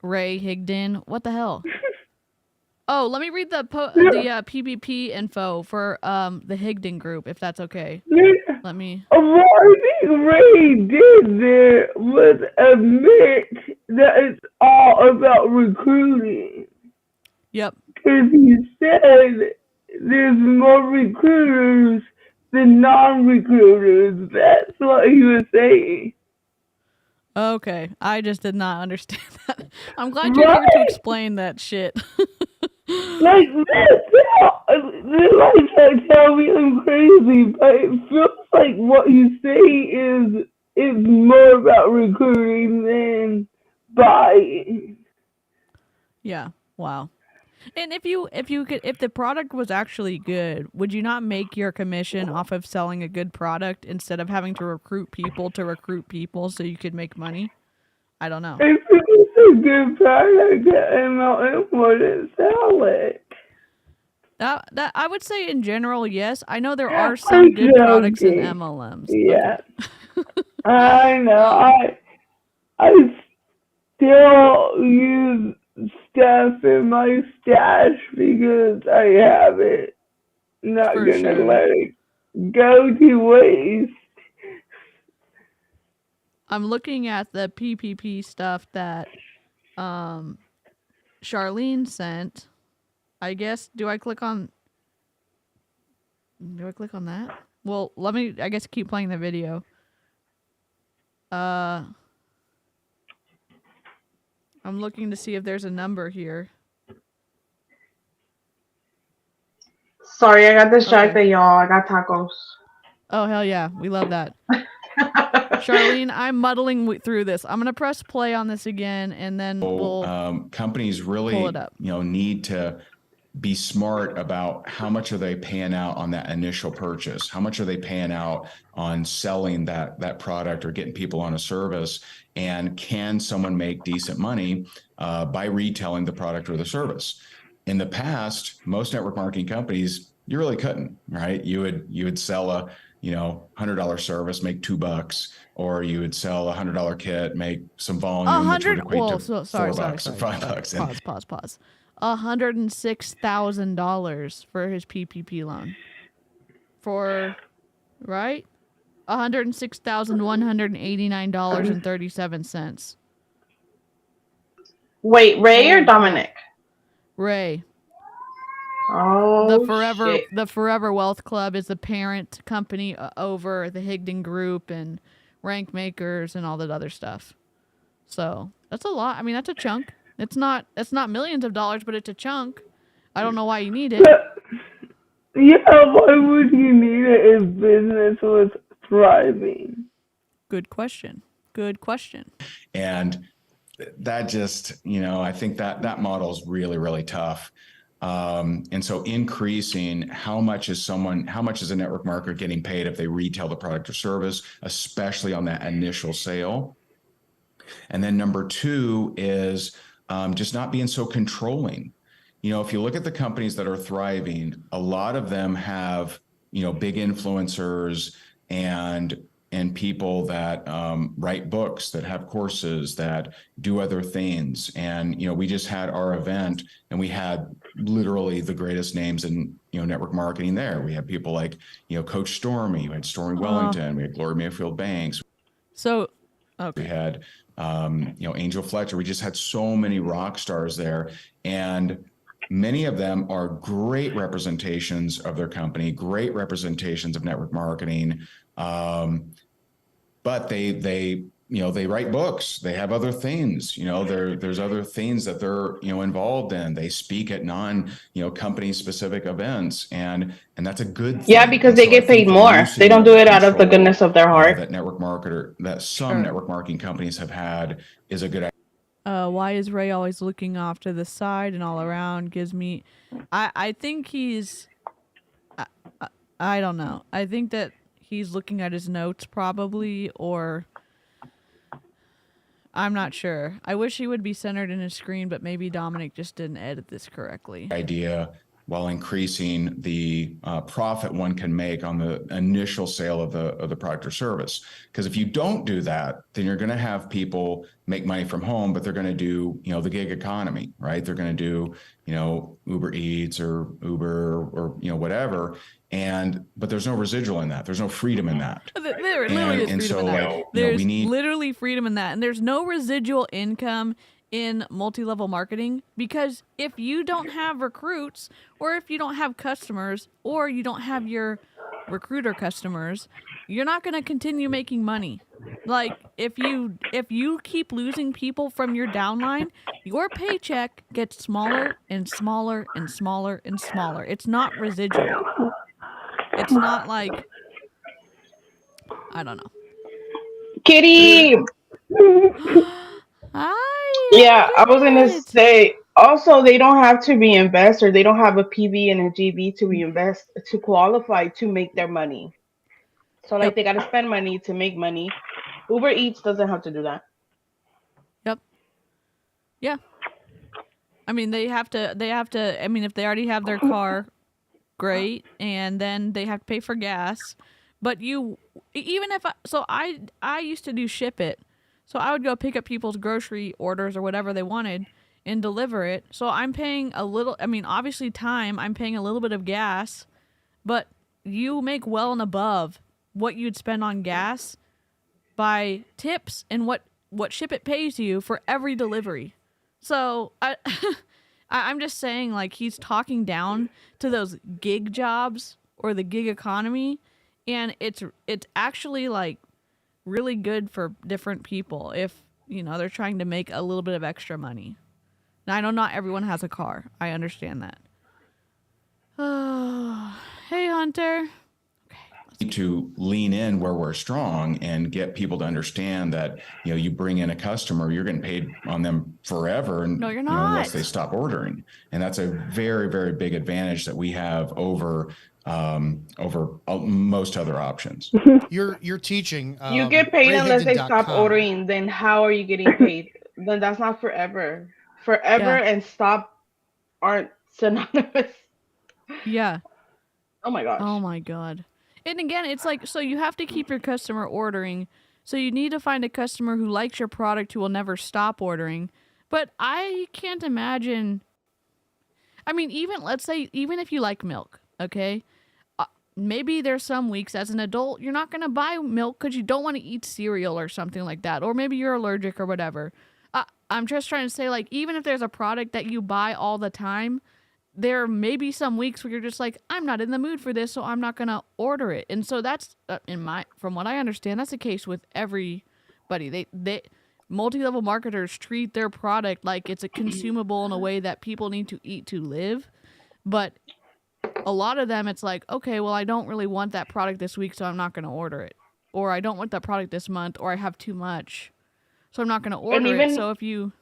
Ray Higdon. What the hell? Oh, let me read the PvP info for the Higdon group, if that's okay. Yeah. Let me. What I think Ray did there was admit that it's all about recruiting. Yep. Because he said there's more recruiters than non-recruiters. That's what he was saying. Okay, I just did not understand that. I'm glad you're here to explain that shit. Like this might tell me I'm crazy, but it feels like what you say is more about recruiting than buying. Yeah. Wow. And if the product was actually good, would you not make your commission off of selling a good product instead of having to recruit people so you could make money? I don't know. If it's a good product, MLM wouldn't sell it. That I would say in general, yes. I know there are some good products in MLMs. Yeah. Okay. I know. I still use stuff in my stash because I have it. Not For gonna sure. let it go to waste. I'm looking at the PPP stuff that Charlene sent. I guess do I click on that? Well, let me I guess keep playing the video. I'm looking to see if there's a number here. Sorry, I got distracted, y'all. I got tacos. Oh, hell yeah. We love that. Charlene, I'm muddling through this. I'm going to press play on this again, and then we'll companies really pull it up. Need to be smart about how much are they paying out on that initial purchase? How much are they paying out on selling that product or getting people on a service? And can someone make decent money by retailing the product or the service? In the past, most network marketing companies, you really couldn't, right? You would sell a $100 service, make $2, or you would sell a $100 kit, make some volume, which would equate to $4 or $5. Pause. $106,000 for his PPP loan. Right? $106,189.37. Wait, Ray or Dominic? Ray. Oh, the Forever Wealth Club is the parent company over the Higdon Group and Rank Makers and all that other stuff. So that's a lot. I mean, that's a chunk. It's not millions of dollars, but it's a chunk. I don't know why you need it. Yeah, why would you need it if business was thriving? Good question. And that just, I think that model is really, really tough. And so increasing how much is a network marketer getting paid if they retail the product or service, especially on that initial sale. And then number two is just not being so controlling. If you look at the companies that are thriving, a lot of them have, big influencers and people that write books, that have courses, that do other things. And, we just had our event and we had literally the greatest names in, network marketing there. We had people like, Coach Stormy, we had Stormy Wellington, we had Gloria Mayfield Banks. So, okay. We had, Angel Fletcher. We just had so many rock stars there. And many of them are great representations of their company, great representations of network marketing. But they write books. They have other things. There's other things that they're involved in. They speak at company specific events, and that's a good thing. Yeah, because they get paid more. They don't do it out of the goodness of their heart. That network marketing companies have had is a good idea. Why is Ray always looking off to the side and all around? Gives me, I think he's, I don't know. I think that he's looking at his notes probably, or I'm not sure. I wish he would be centered in his screen, but maybe Dominic just didn't edit this correctly. Idea while increasing the profit one can make on the initial sale of the product or service. Because if you don't do that, then you're going to have people make money from home, but they're going to do, the gig economy, right? They're going to do, Uber Eats or Uber or whatever. But there's no residual in that. There's no freedom in that. There literally is freedom in that. There's literally freedom in that. And there's no residual income in multi-level marketing, because if you don't have recruits, or if you don't have customers, or you don't have your recruiter customers, you're not going to continue making money. Like if you keep losing people from your downline, your paycheck gets smaller and smaller and smaller and smaller. It's not residual. It's not like, I don't know. Kitty. Hi, Yeah, I was gonna Elliot. say. Also, they don't have to reinvest, or they don't have a PV and a GB to reinvest to qualify to make their money. So like Yep. they gotta spend money to make money. Uber Eats doesn't have to do that. Yep. Yeah. I mean, they have to, I mean, if they already have their car, great, and then they have to pay for gas. But even if I used to do ship it. So I would go pick up people's grocery orders or whatever they wanted and deliver it. So I'm paying a little, I mean, obviously time, I'm paying a little bit of gas, but you make well and above what you'd spend on gas by tips and what ship it pays you for every delivery. So I'm just saying, like, he's talking down to those gig jobs or the gig economy, and it's actually like really good for different people if, you know, they're trying to make a little bit of extra money. Now, I know not everyone has a car. I understand that. Oh, hey, Hunter. To lean in where we're strong and get people to understand that, you know, you bring in a customer, you're getting paid on them forever, and No, you're you know, unless not. they stop ordering. And that's a very, very big advantage that we have over most other options. You're teaching. You get paid unless they stop RayHigdon.com. ordering. Then how are you getting paid? Then that's not forever. Forever Yeah. and stop aren't synonymous. Yeah. Oh my gosh. Oh my god. And again, it's like, so you have to keep your customer ordering. So you need to find a customer who likes your product, who will never stop ordering. But I can't imagine. I mean, let's say, even if you like milk, okay? Maybe there's some weeks as an adult, you're not going to buy milk because you don't want to eat cereal or something like that. Or maybe you're allergic or whatever. I'm just trying to say, like, even if there's a product that you buy all the time, there may be some weeks where you're just like, I'm not in the mood for this, so I'm not going to order it. And so that's, from what I understand, that's the case with everybody. They multi-level marketers treat their product like it's a consumable in a way that people need to eat to live. But a lot of them, it's like, okay, well, I don't really want that product this week, so I'm not going to order it. Or I don't want that product this month, or I have too much, so I'm not going to order it. So if you...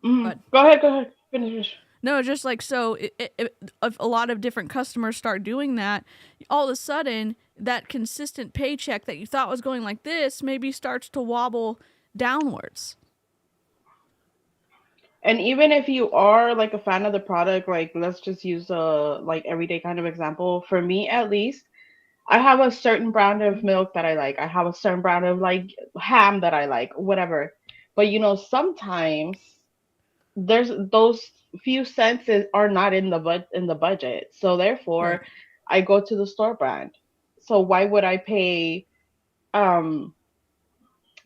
Go ahead. Finish. No, just like, so if a lot of different customers start doing that, all of a sudden, that consistent paycheck that you thought was going like this maybe starts to wobble downwards. And even if you are like a fan of the product, like let's just use a like everyday kind of example. For me, at least, I have a certain brand of milk that I like. I have a certain brand of like ham that I like, whatever. But you know, sometimes there's those few cents are not in the budget. So therefore, Right. I go to the store brand. So why would I pay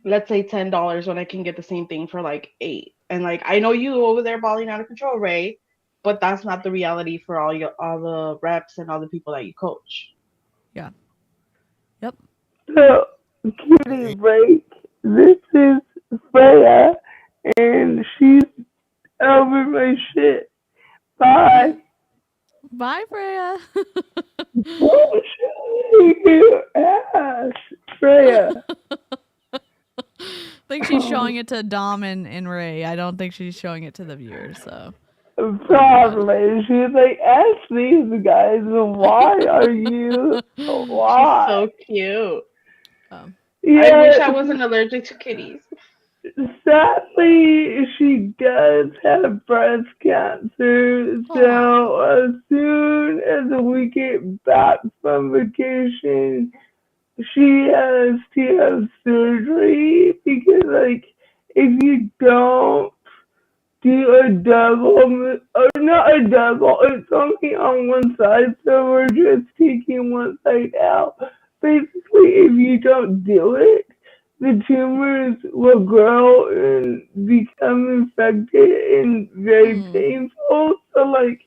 let's say $10 when I can get the same thing for like 8? And like I know you over there balling out of control, Ray, but that's not the reality for all the reps and all the people that you coach. Yeah. Yep. So, kitty break. This is Freya, and she's over my shit. Bye. Bye, Freya. Oh, your ass, Freya. I think she's showing it to Dom and Ray. I don't think she's showing it to the viewers, so. Probably. She's like, ask these guys, why are you? Why? She's so cute. Yeah, I wish I wasn't allergic to kitties. Sadly, she does have breast cancer, so as soon as we get back from vacation, she has to have surgery because, like, if you don't do a double, or not a double, it's only on one side, so we're just taking one side out. Basically, if you don't do it, the tumors will grow and become infected and very painful. So, like,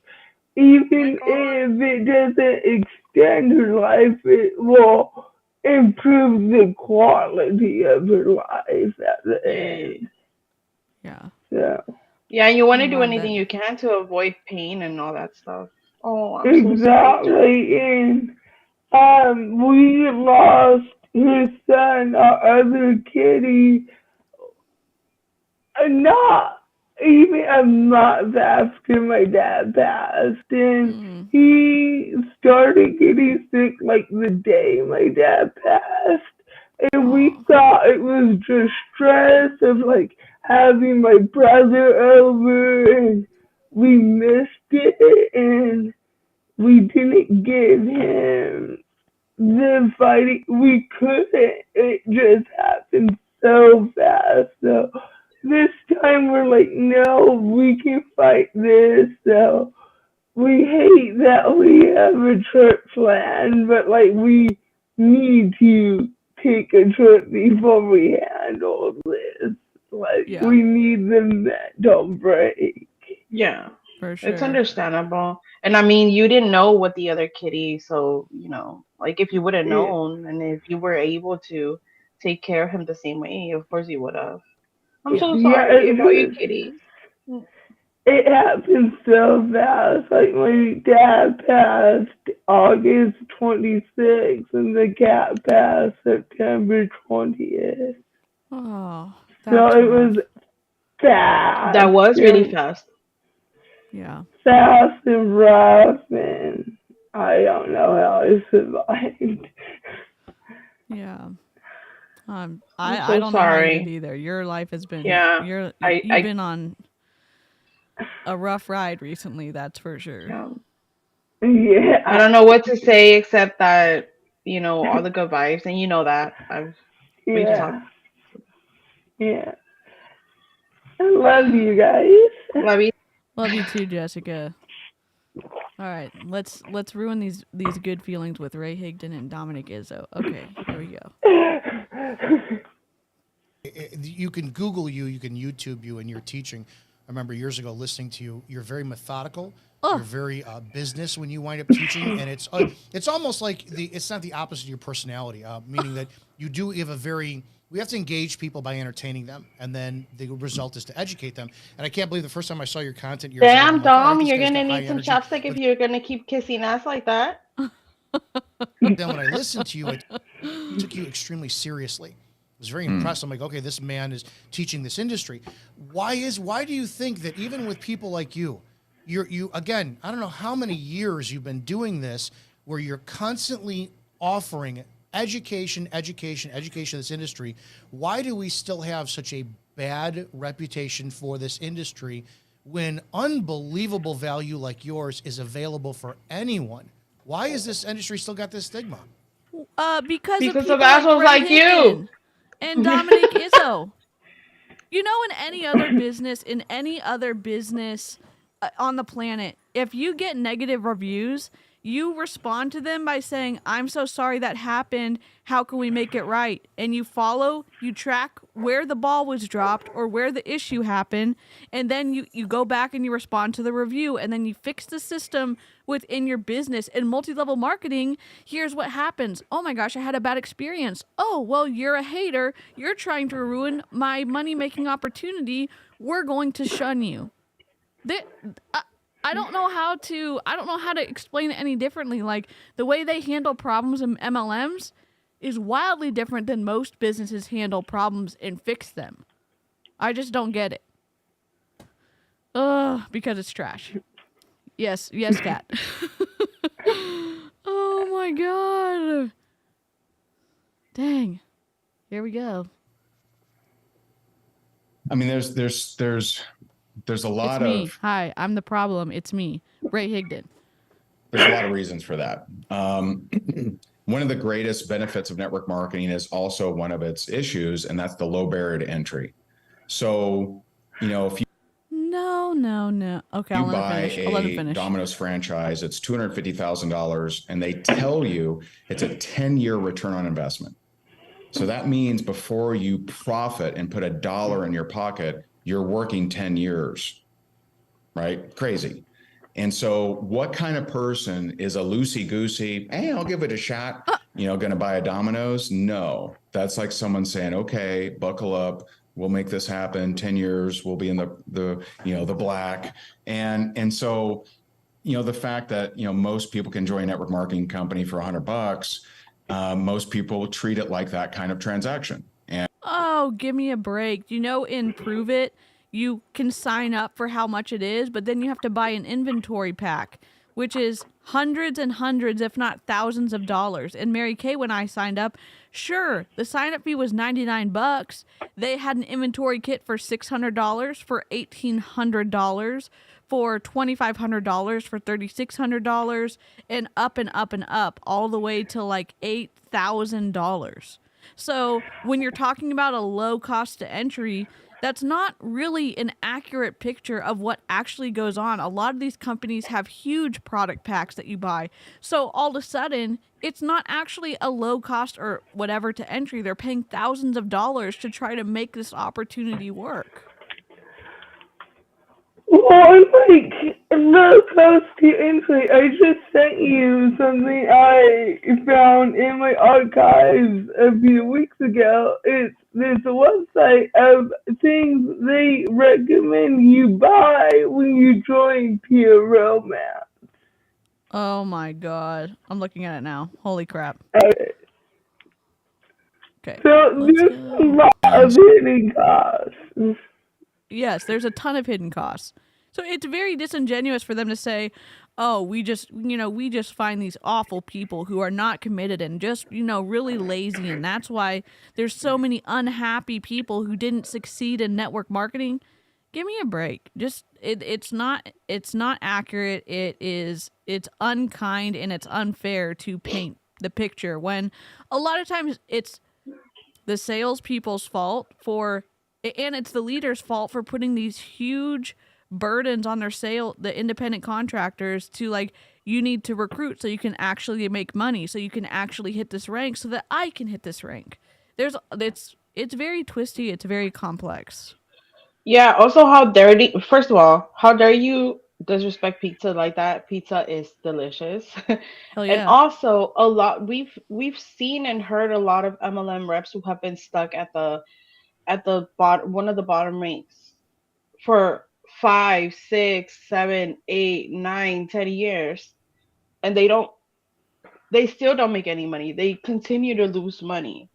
even if it doesn't extend her life, it will improve the quality of her life at the end. Yeah. So Yeah, and you want to Oh, do wow, anything that- you can to avoid pain and all that stuff. Oh, I'm so exactly, and we lost his son, our other kitty, not even a month after my dad passed, and he started getting sick like the day my dad passed, and we thought it was just stress of like having my brother over, and we missed it, and we didn't give him the fighting. We couldn't. It just happened so fast. So this time we're like, no, we can fight this. So we hate that we have a trip planned, but like we need to take a trip before we handle this. Like we need the mental break. Yeah, for sure. it's understandable. And I mean, you didn't know what the other kitty, so you know, like if you would have known, and if you were able to take care of him the same way, of course you would have. I'm so sorry about your kitty. It happened so fast. Like my dad passed August 26th, and the cat passed September 20th. Oh, so it was fast. That was really fast. Yeah. Fast and rough, and I don't know how I survived. Yeah. I so don't sorry. know how you did either. Your life has been you've been on a rough ride recently, that's for sure. Yeah. I don't know what to say except that, you know, all the good vibes, and you know that. We talked. Yeah. I love you guys. Love you. Love you too, Jessica. All right, let's ruin these good feelings with Ray Higdon and Dominic Izzo. Okay, here we go. You can Google you can YouTube you, and your teaching. I remember years ago listening to you. You're very methodical. You're very business when you wind up teaching, and it's almost like it's not the opposite of your personality, meaning that you have a very. We have to engage people by entertaining them, and then the result is to educate them. And I can't believe the first time I saw your content. Damn, Dom, you're gonna need some chopstick if you're gonna keep kissing ass like that. Then when I listened to you, it took you extremely seriously. I was very impressed. I'm like, okay, this man is teaching this industry. Why do you think that even with people like you again, I don't know how many years you've been doing this, where you're constantly offering education in this industry. Why do we still have such a bad reputation for this industry when unbelievable value like yours is available for anyone? Why is this industry still got this stigma? Because of assholes like you and Dominic Izzo. You know, in any other business on the planet, if you get negative reviews, you respond to them by saying, I'm so sorry that happened. How can we make it right? And you track where the ball was dropped or where the issue happened. And then you go back and you respond to the review, and then you fix the system within your business. In multi-level marketing, here's what happens. Oh my gosh, I had a bad experience. Oh, well, you're a hater. You're trying to ruin my money-making opportunity. We're going to shun you. I don't know how to explain it any differently. Like, the way they handle problems in MLMs is wildly different than most businesses handle problems and fix them. I just don't get it. Because it's trash. Yes, Kat. Oh my god. Dang. Here we go. I mean, there's a lot It's me. of. Hi, I'm the problem. It's me, Ray Higdon. There's a lot of reasons for that. One of the greatest benefits of network marketing is also one of its issues, and that's the low barrier to entry. So, you know, if you Okay, you buy a Domino's franchise, it's $250,000, and they tell you it's a 10-year return on investment. So that means before you profit and put $1 in your pocket, you're working 10 years, right? Crazy. And so what kind of person is a loosey-goosey, hey, I'll give it a shot? going to buy a Domino's? No, that's like someone saying, okay, buckle up. We'll make this happen. 10 years, we'll be in the black. And so, the fact that, most people can join a network marketing company for $100, most people treat it like that kind of transaction. And oh, give me a break. In Prove It, you can sign up for how much it is, but then you have to buy an inventory pack, which is hundreds and hundreds, if not thousands of dollars. And Mary Kay, when I signed up, sure, the sign-up fee was $99. They had an inventory kit for $600, for $1,800, for $2,500, for $3,600, and up, all the way to like $8,000. So when you're talking about a low cost to entry, that's not really an accurate picture of what actually goes on. A lot of these companies have huge product packs that you buy. So all of a sudden, it's not actually a low cost or whatever to entry. They're paying thousands of dollars to try to make this opportunity work. Well, like, low cost to entry, I just sent you something I found in my archives a few weeks ago. There's a website of things they recommend you buy when you join Pure Romance. Oh my god. I'm looking at it now. Holy crap. Okay. So there's a lot of hidden costs. Yes, there's a ton of hidden costs. So it's very disingenuous for them to say, oh, we just find these awful people who are not committed and just, really lazy. And that's why there's so many unhappy people who didn't succeed in network marketing. Give me a break. Just it's not accurate. It's unkind and it's unfair to paint the picture when a lot of times it's the salespeople's fault and it's the leader's fault for putting these huge burdens on the independent contractors to like, you need to recruit so you can actually make money, so you can actually hit this rank, so that I can hit this rank. It's very twisty. It's very complex. Yeah. Also, first of all, how dare you disrespect pizza like that? Pizza is delicious. Hell yeah. And also, we've seen and heard a lot of MLM reps who have been stuck at the one of the bottom ranks for 5, 6, 7, 8, 9, 10 years, and they still don't make any money. They continue to lose money.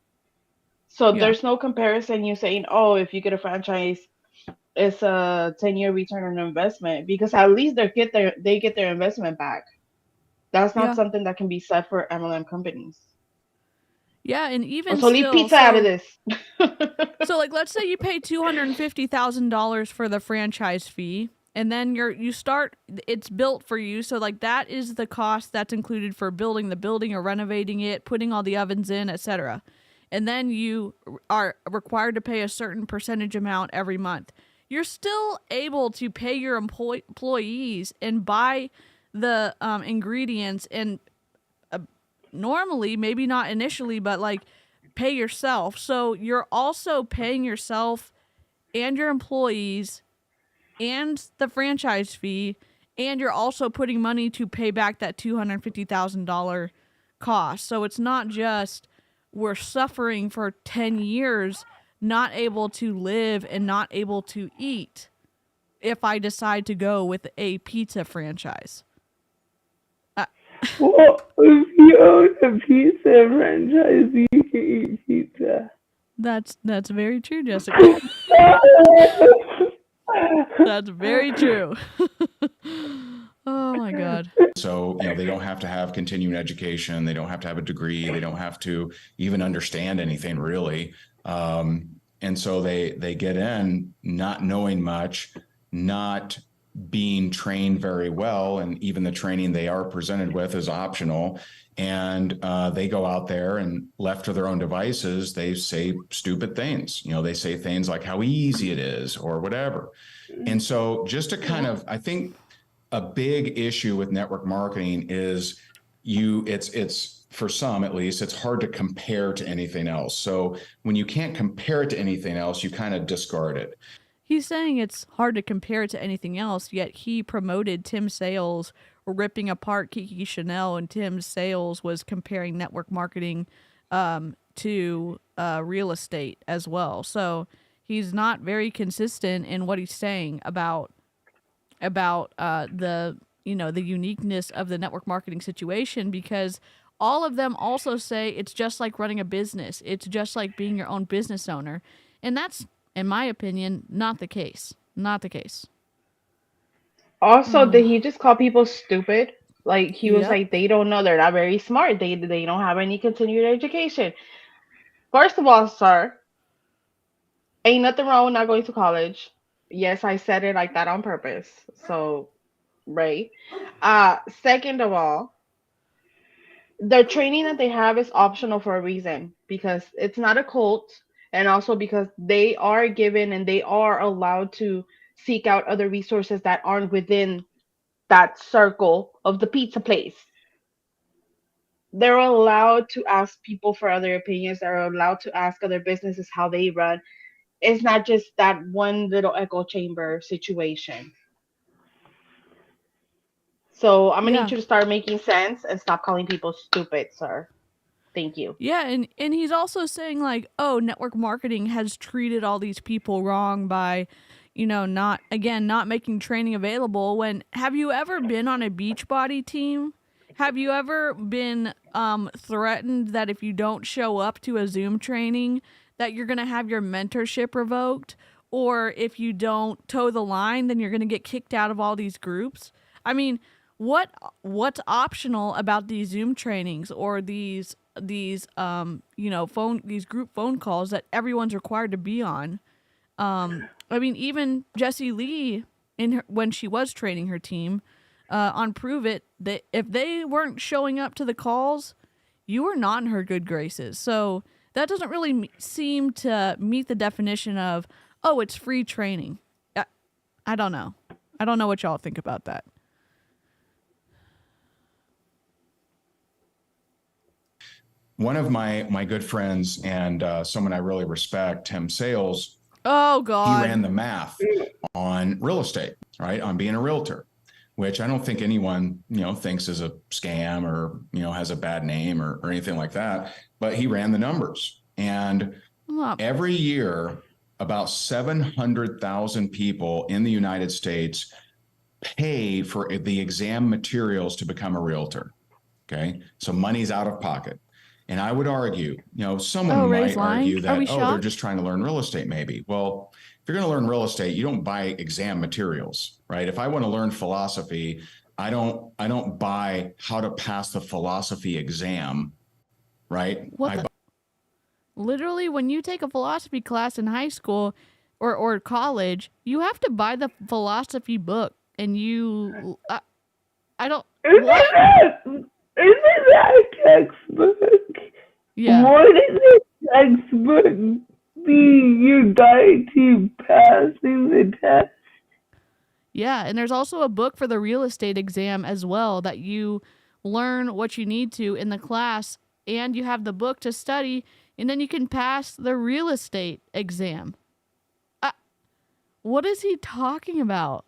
So there's no comparison. You saying, oh, if you get a franchise, it's a 10-year return on investment, because at least they get their investment back. That's not something that can be said for MLM companies. Yeah, and even so leave pizza out of this. So, like, let's say you pay $250,000 for the franchise fee, and then it's built for you. So, like, that is the cost that's included for building the building or renovating it, putting all the ovens in, etc. And then you are required to pay a certain percentage amount every month. You're still able to pay your employees and buy the ingredients and normally, maybe not initially, but like pay yourself. So you're also paying yourself and your employees and the franchise fee, and you're also putting money to pay back that $250,000 cost. So it's not just we're suffering for 10 years, not able to live and not able to eat if I decide to go with a pizza franchise. Well, if you own a pizza franchise, you can eat pizza. That's very true, Jessica. That's very true. Oh my God. So, they don't have to have continuing education. They don't have to have a degree. They don't have to even understand anything really. And so they get in not knowing much, not being trained very well, and even the training they are presented with is optional. And they go out there and left to their own devices, they say stupid things. They say things like how easy it is or whatever. And so just to kind of, I think a big issue with network marketing is it's for some, at least, it's hard to compare to anything else. So when you can't compare it to anything else, you kind of discard it. He's saying it's hard to compare it to anything else, yet he promoted Tim Sales' ripping apart 𝐔𝐒𝐄 and Tim Sales was comparing network marketing to real estate as well. So he's not very consistent in what he's saying about the the uniqueness of the network marketing situation, because all of them also say it's just like running a business. It's just like being your own business owner. And that's, in my opinion, not the case. Not the case. Also, did he just call people stupid? Like he was Yep. like, they don't know, they're not very smart. They don't have any continued education. First of all, sir, ain't nothing wrong with not going to college. Yes, I said it like that on purpose. So, Ray. Second of all, the training that they have is optional for a reason, because it's not a cult, and also because they are given and they are allowed to seek out other resources that aren't within that circle of the pizza place. They're allowed to ask people for other opinions. They're allowed to ask other businesses how they run. It's not just that one little echo chamber situation. So I'm gonna need you to start making sense and stop calling people stupid, sir. Thank you. Yeah, and he's also saying like, oh, network marketing has treated all these people wrong by, not making training available. When have you ever been on a Beachbody team? Have you ever been threatened that if you don't show up to a Zoom training that you're going to have your mentorship revoked? Or if you don't toe the line, then you're going to get kicked out of all these groups? I mean, what's optional about these Zoom trainings or these group phone calls that everyone's required to be on? I mean, even Jessie Lee when she was training her team on Prove It, if they weren't showing up to the calls, you were not in her good graces. So that doesn't really seem to meet the definition of, oh, it's free training. I don't know. I don't know what y'all think about that. One of my good friends and someone I really respect, Tim Sales. Oh, God. He ran the math on real estate, right? On being a realtor, which I don't think anyone, thinks is a scam or, has a bad name or anything like that. But he ran the numbers. And every year, about 700,000 people in the United States pay for the exam materials to become a realtor. Okay. So money's out of pocket. And I would argue, someone might argue that, they're just trying to learn real estate maybe. Well, if you're going to learn real estate, you don't buy exam materials, right? If I want to learn philosophy, I don't buy how to pass the philosophy exam, right? Literally, when you take a philosophy class in high school or college, you have to buy the philosophy book, and I don't. Isn't that a textbook? Yeah. Wouldn't the textbook be your guide to passing the test? Yeah, and there's also a book for the real estate exam as well that you learn what you need to in the class, and you have the book to study, and then you can pass the real estate exam. What is he talking about?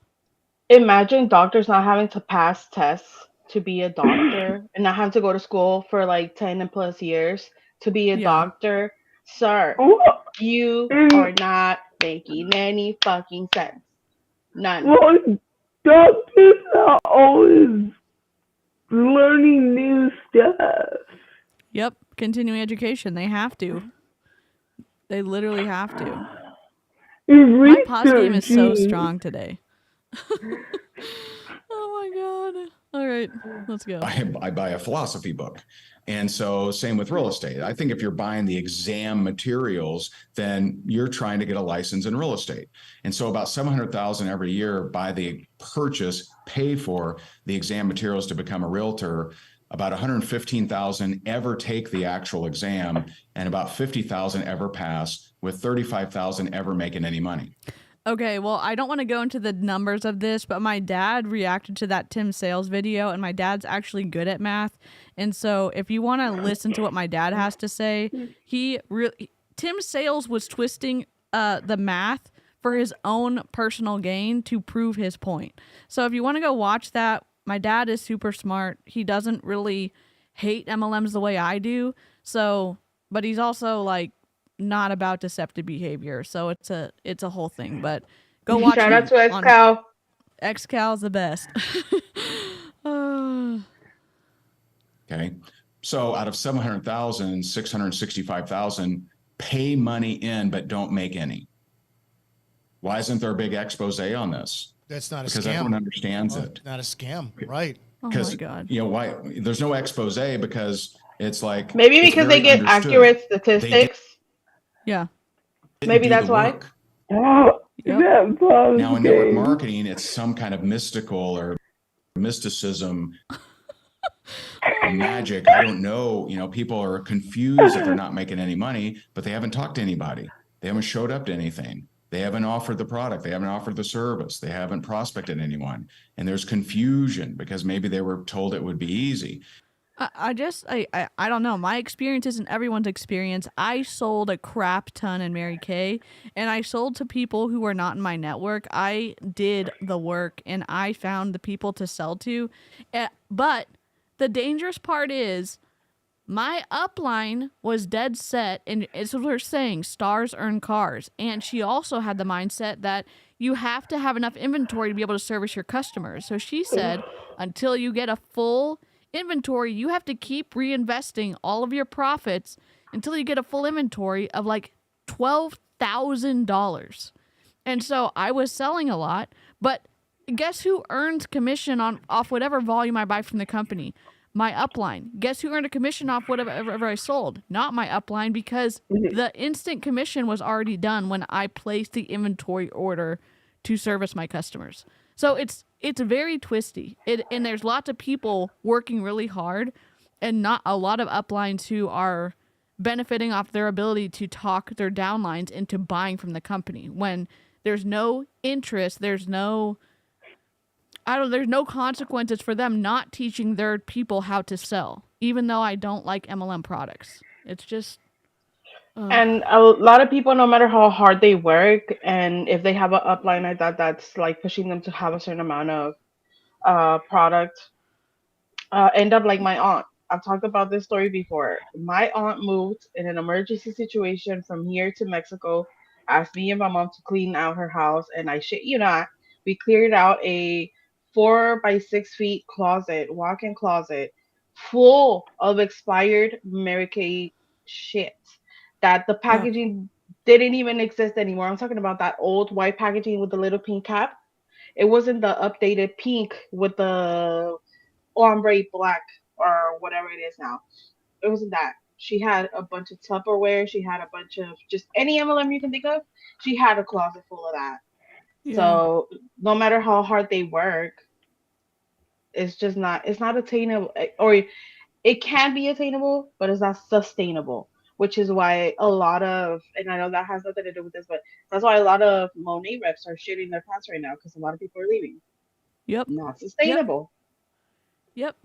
Imagine doctors not having to pass tests to be a doctor and not have to go to school for like 10 and plus years to be a doctor. Sir, you are not making any fucking sense. None. Well, doctors are always learning new stuff. Yep, continuing education. They have to. They literally have to. My pause game is so strong today. Oh my God. All right, let's go. I buy a philosophy book. And so same with real estate. I think if you're buying the exam materials, then you're trying to get a license in real estate. And so about 700,000 every year by the pay for the exam materials to become a realtor. About 115,000 ever take the actual exam, and about 50,000 ever pass, with 35,000 ever making any money. Okay, well, I don't want to go into the numbers of this, but my dad reacted to that Tim Sales video, and my dad's actually good at math. And so if you want to listen to what my dad has to say, Tim Sales was twisting the math for his own personal gain to prove his point. So if you want to go watch that, my dad is super smart. He doesn't really hate MLMs the way I do. So, but he's also like not about deceptive behavior. So it's a whole thing. But go watch Shout him out to on 𝐔𝐿. 𝐔𝐿 is the best. Okay. So out of 700,000, 665,000 pay money in, but don't make any. Why isn't there a big expose on this? That's not a Because scam. everyone understands Oh, it. not a scam, right? Oh Because my God. you know why there's no expose because it's like Maybe it's because they very get understood. accurate They statistics. Yeah. didn't Maybe do that's the why. work. Oh, Yep. that buzz Now in network game. marketing, it's some kind of mystical or mysticism, magic. I don't know. You know, people are confused if they're not making any money, but they haven't talked to anybody. They haven't showed up to anything. They haven't offered the product. They haven't offered the service. They haven't prospected anyone. And there's confusion because maybe they were told it would be easy. I don't know. My experience isn't everyone's experience. I sold a crap ton in Mary Kay, and I sold to people who were not in my network. I did the work, and I found the people to sell to. But the dangerous part is my upline was dead set, and it's what we're saying, stars earn cars. And she also had the mindset that you have to have enough inventory to be able to service your customers. So she said, until you get a full inventory, you have to keep reinvesting all of your profits until you get a full inventory of like $12,000. And so I was selling a lot, but guess who earns commission off whatever volume I buy from the company? My upline. Guess who earned a commission off whatever I sold? Not my upline, because the instant commission was already done when I placed the inventory order to service my customers. So it's very twisty. And there's lots of people working really hard, and not a lot of uplines who are benefiting off their ability to talk their downlines into buying from the company when there's no interest, there's no consequences for them not teaching their people how to sell, even though I don't like MLM products. It's just And a lot of people, no matter how hard they work, and if they have an upline like that, that's like pushing them to have a certain amount of product, end up like my aunt. I've talked about this story before. My aunt moved in an emergency situation from here to Mexico, asked me and my mom to clean out her house, and I shit you not, we cleared out a 4 by 6 feet closet, walk-in closet, full of expired Mary Kay shit that the packaging didn't even exist anymore. I'm talking about that old white packaging with the little pink cap. It wasn't the updated pink with the ombre black or whatever it is now. It wasn't that. She had a bunch of Tupperware. She had a bunch of just any MLM you can think of. She had a closet full of that. yeah. So no matter how hard they work, it's not attainable, or it can be attainable, but it's not sustainable. Which is why a lot of, and I know that has nothing to do with this, but that's why a lot of Monet reps are shitting their pants right now because a lot of people are leaving. Yep. Not sustainable. Yep.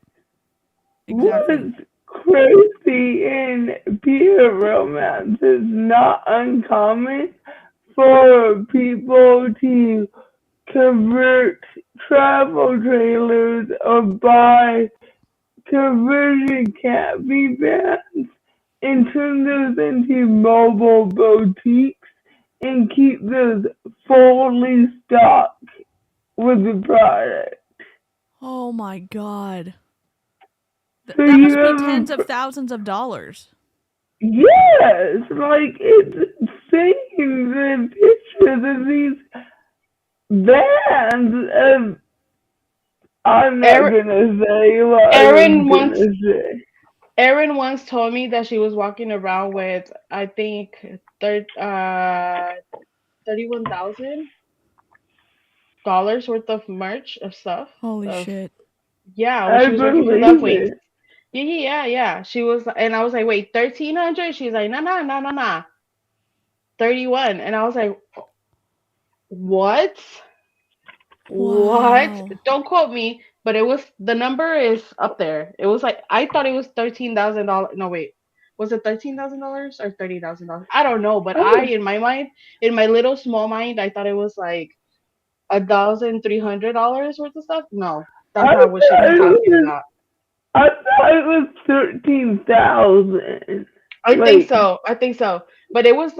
What's crazy in peer romance is not uncommon for people to convert travel trailers or buy conversion camping vans and turn those into mobile boutiques and keep those fully stocked with the product. Oh my God. So That you must be have tens of thousands of dollars. Yes, like it's insane. The pictures of these bands of, I'm not gonna say what Erin I'm once gonna say. Erin once told me that she was walking around with, I think, $31,000 worth of merch of stuff. Holy shit. Yeah, when I she was working for Love Week. believe it. Yeah. She was, and I was like, wait, 1,300? She's like, nah. 31. And I was like, what? What? Wow. Don't quote me, but the number is up there. It was like, I thought it was $13,000. No, wait. Was it $13,000 or $30,000? I don't know, but in my mind, in my little small mind, I thought it was like $1,300 worth of stuff. No, That's not what she's talking about. I thought it was 13,000. I think so. But it was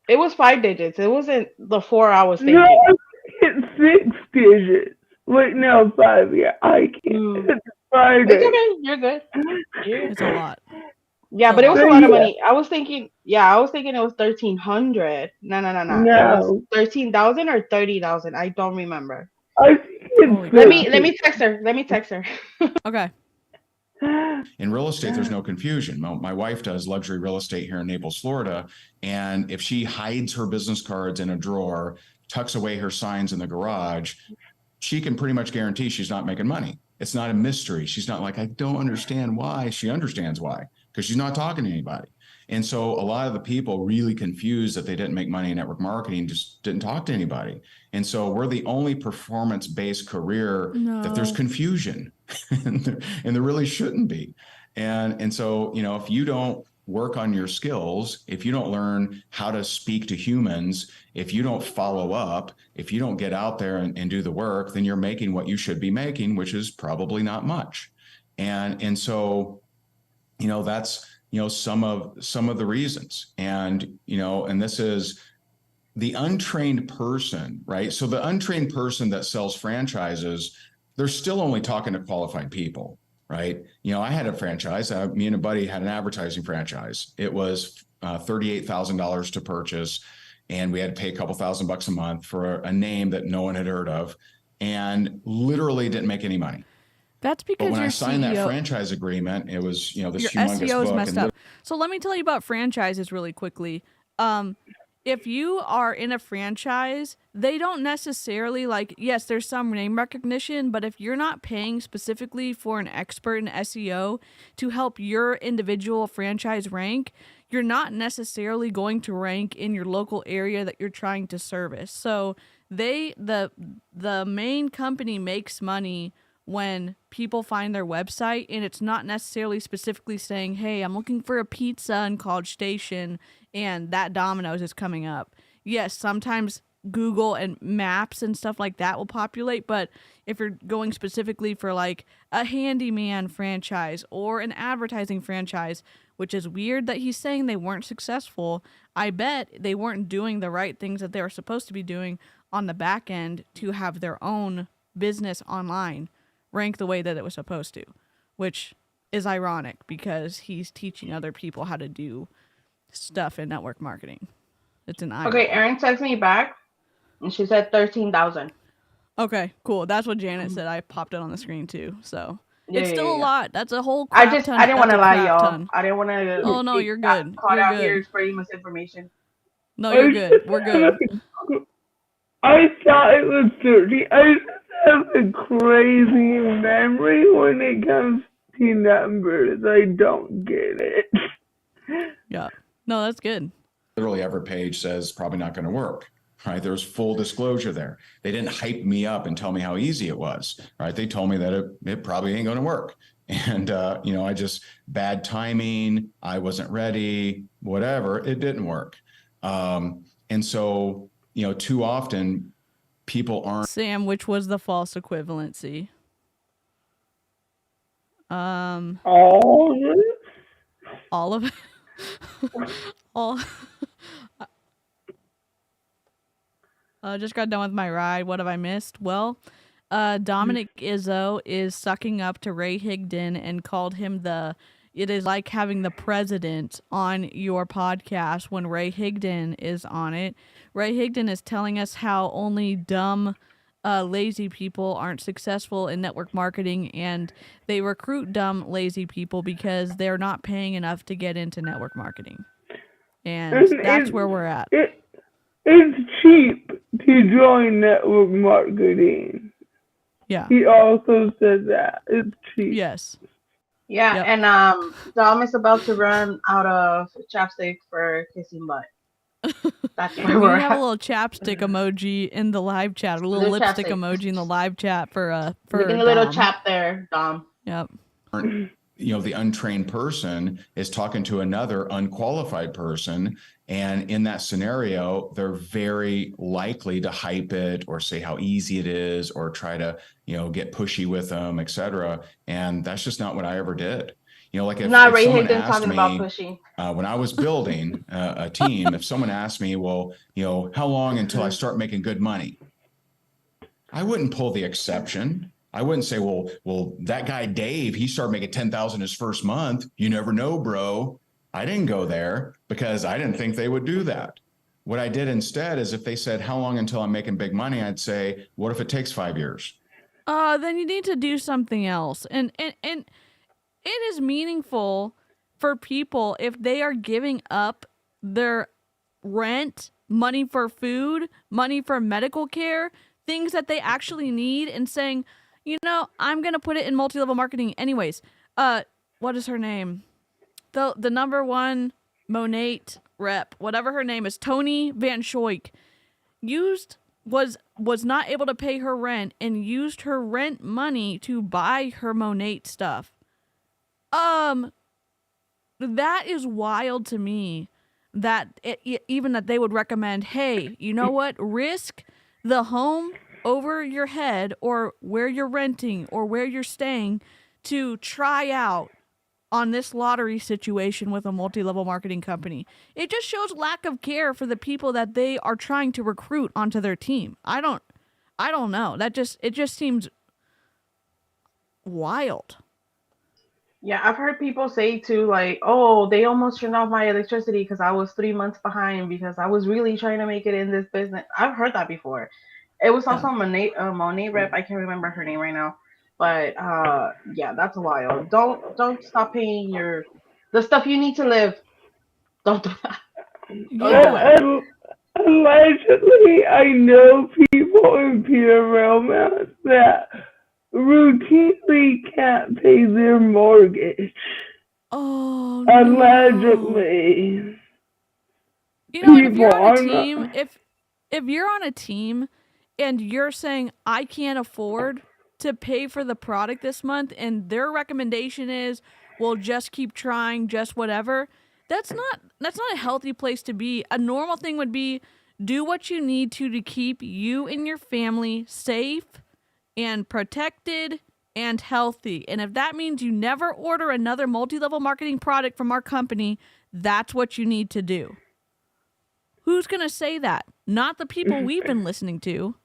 it was 5 digits. It wasn't the 4 I was thinking. No, it's 6 digits. Wait, no, 5. Yeah, I can't. It's Friday. It's okay. You're good. It's a lot. Yeah, but it was a lot of money. I was thinking it was 1,300. No. It was 13,000 or 30,000. I don't remember. I think it's let me text her. Okay. In real estate, there's no confusion. My wife does luxury real estate here in Naples, Florida. And if she hides her business cards in a drawer, tucks away her signs in the garage, she can pretty much guarantee she's not making money. It's not a mystery. She's not like, I don't understand why. She understands why, because she's not talking to anybody. And so a lot of the people really confused that they didn't make money in network marketing, just didn't talk to anybody. And so we're the only performance-based career that there's confusion and there really shouldn't be. And so, you know, if you don't work on your skills, if you don't learn how to speak to humans, if you don't follow up, if you don't get out there and do the work, then you're making what you should be making, which is probably not much. And so, you know, that's, you know, some of the reasons. And, you know, and this is the untrained person, right? So the untrained person that sells franchises, they're still only talking to qualified people, right? You know, I had a franchise. Me and a buddy had an advertising franchise. It was $38,000 to purchase, and we had to pay a couple $1,000 a month for a name that no one had heard of, and literally didn't make any money. That's because but when your I signed CEO, that franchise agreement, it was, you know, this your humongous SEO is book. messed up. So let me tell you about franchises really quickly. If you are in a franchise, they don't necessarily yes, there's some name recognition, but if you're not paying specifically for an expert in SEO to help your individual franchise rank, you're not necessarily going to rank in your local area that you're trying to service. So the main company makes money when people find their website, and it's not necessarily specifically saying, hey, I'm looking for a pizza in College Station and that Domino's is coming up. Yes, sometimes Google and maps and stuff like that will populate, but if you're going specifically for like a handyman franchise or an advertising franchise, which is weird that he's saying they weren't successful, I bet they weren't doing the right things that they were supposed to be doing on the back end to have their own business online rank the way that it was supposed to, which is ironic because he's teaching other people how to do stuff in network marketing. It's an irony. Okay, Erin texted me back, and she said 13,000. Okay, cool. That's what Janet said. I popped it on the screen too. So Yeah, it's still a yeah. lot. That's a whole crap ton. I didn't want to That's a lie, crap y'all. ton. I didn't want to. Oh, no, you're good. Caught You're out good. here spreading misinformation. No, you're good. We're good. I thought it was 30. I just have a crazy memory when it comes to numbers. I don't get it. Yeah. No, that's good. Literally every page says probably not going to work, right? There's full disclosure there. They didn't hype me up and tell me how easy it was, right? They told me that it probably ain't going to work. And, you know, bad timing, I wasn't ready, whatever, it didn't work. And so, you know, too often people aren't. Sam, which was the false equivalency? All All of it. All. Just got done with my ride. What have I missed? Well, Dominick Izzo is sucking up to Ray Higdon and called him it is like having the president on your podcast when Ray Higdon is on it. Ray Higdon is telling us how only dumb, lazy people aren't successful in network marketing, and they recruit dumb, lazy people because they're not paying enough to get into network marketing. And that's where we're at. It's cheap to join network marketing. Yeah. He also said that. It's cheap. Yes. Yeah, Yep. and Dom is about to run out of chapstick for kissing butt. That's where We we're have a at. little chapstick emoji in the live chat, a little Little lipstick chapstick. emoji in the live chat for Making a little Dom. chap there, Dom. Yep. You the untrained person is talking to another unqualified person. And in that scenario, they're very likely to hype it or say how easy it is or try to, get pushy with them, et cetera. And that's just not what I ever did. Like if Not Ray someone Higdon asked talking me about pushy. when I was building a team, if someone asked me, well, how long until I start making good money? I wouldn't pull the exception. I wouldn't say, well, that guy Dave, he started making 10,000 his first month. You never know, bro. I didn't go there because I didn't think they would do that. What I did instead is if they said, how long until I'm making big money? I'd say, what if it takes 5 years? Then you need to do something else. And it is meaningful for people if they are giving up their rent, money for food, money for medical care, things that they actually need, and saying, I'm going to put it in multi-level marketing anyways. What is her name? The number one Monate rep, whatever her name is, Tony Van Schoik, was not able to pay her rent and used her rent money to buy her Monate stuff. That is wild to me that even that they would recommend, hey, you know what? Risk the home over your head or where you're renting or where you're staying to try out on this lottery situation with a multi-level marketing company. It just shows lack of care for the people that they are trying to recruit onto their team. I don't know. It just seems wild. Yeah, I've heard people say too, like, oh, they almost turned off my electricity because I was 3 months behind because I was really trying to make it in this business. I've heard that before. It was also Monet rep. I can't remember her name right now, but yeah, that's wild. Don't stop paying the stuff you need to live. Don't do that. Allegedly, I know people in peer romance that routinely can't pay their mortgage. Oh, allegedly. No. If you're on a team, if you're on a team and you're saying I can't afford to pay for the product this month, and their recommendation is, well, just keep trying, just whatever. That's not a healthy place to be. A normal thing would be do what you need to keep you and your family safe and protected and healthy. And if that means you never order another multi-level marketing product from our company, that's what you need to do. Who's going to say that? Not the people we've been listening to.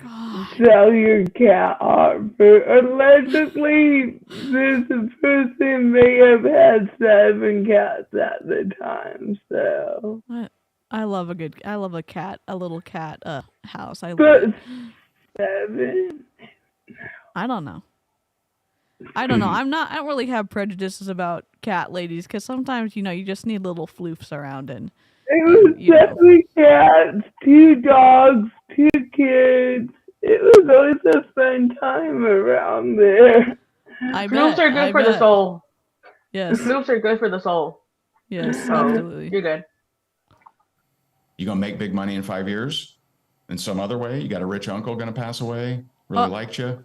God. Sell your cat Harper. Allegedly, this person may have had 7 cats at the time, so. I love a little cat house. I love it. 7? I don't know. I don't really have prejudices about cat ladies because sometimes, you just need little floofs around and. It was 7 cats, 2 dogs, 2 kids. It was always a fun time around there. Floofs are good for the soul. Yes. Floofs are good for the soul. Yes, absolutely. You're good. You gonna make big money in 5 years in some other way? You got a rich uncle gonna pass away, really liked you,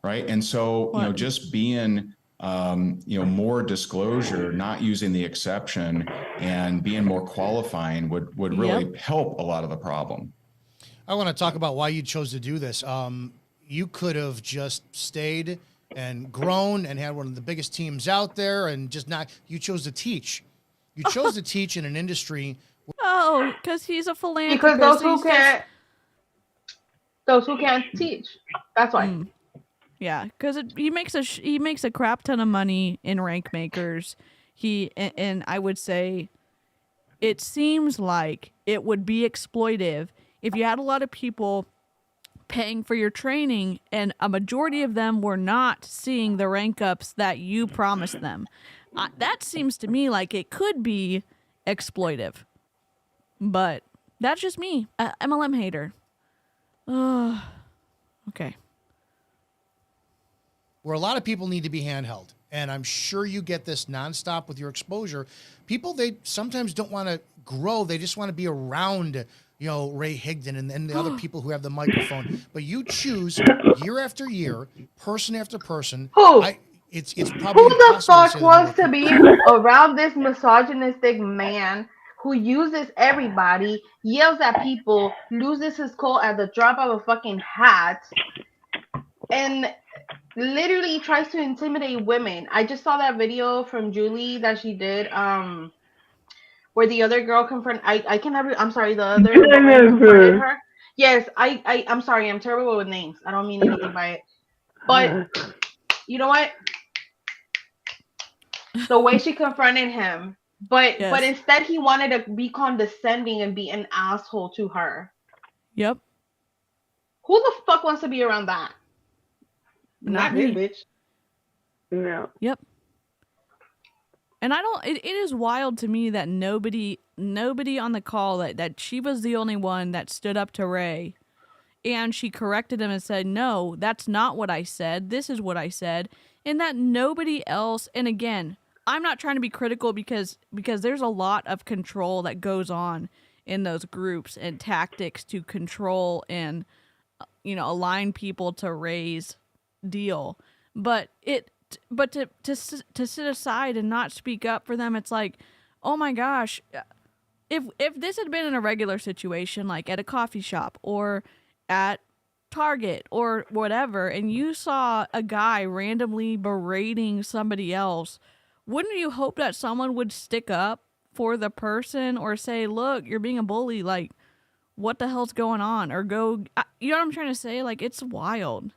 right? And so, just being more disclosure, not using the exception, and being more qualifying would really help a lot of the problem. I want to talk about why you chose to do this. You could have just stayed and grown and had one of the biggest teams out there and you chose to teach. You chose to teach in an industry. Oh, because he's a philanthropist. Because those who can't teach. That's why. Yeah, because he makes a crap ton of money in rank makers. And I would say it seems like it would be exploitive if you had a lot of people paying for your training and a majority of them were not seeing the rank ups that you promised them. That seems to me like it could be exploitive. But that's just me, MLM hater. Okay. Where a lot of people need to be handheld. And I'm sure you get this nonstop with your exposure. People, they sometimes don't want to grow. They just want to be around, Ray Higdon and the other people who have the microphone. But you choose year after year, person after person. Who? it's probably Who the impossible to say fuck that wants they're to be around this misogynistic man who uses everybody, yells at people, loses his cool at the drop of a fucking hat, and literally tries to intimidate women? I just saw that video from Julie that she did, where the other girl I'm sorry, the other woman confronted her. Yes, I'm sorry, I'm terrible with names. I don't mean anything by it. But you know what? The way she confronted him, but instead he wanted to be condescending and be an asshole to her. Yep. Who the fuck wants to be around that? Not this me. bitch. No. Yep. And I don't. It is wild to me that nobody on the call that she was the only one that stood up to Ray, and she corrected him and said, "No, that's not what I said. This is what I said," and that nobody else. And again, I'm not trying to be critical because there's a lot of control that goes on in those groups and tactics to control and align people to Ray's deal, but to sit aside and not speak up for them, it's like, oh my gosh, if this had been in a regular situation, like at a coffee shop or at Target or whatever, and you saw a guy randomly berating somebody else, wouldn't you hope that someone would stick up for the person or say, look, you're being a bully, like, what the hell's going on? Or go, you know what I'm trying to say? Like, it's wild.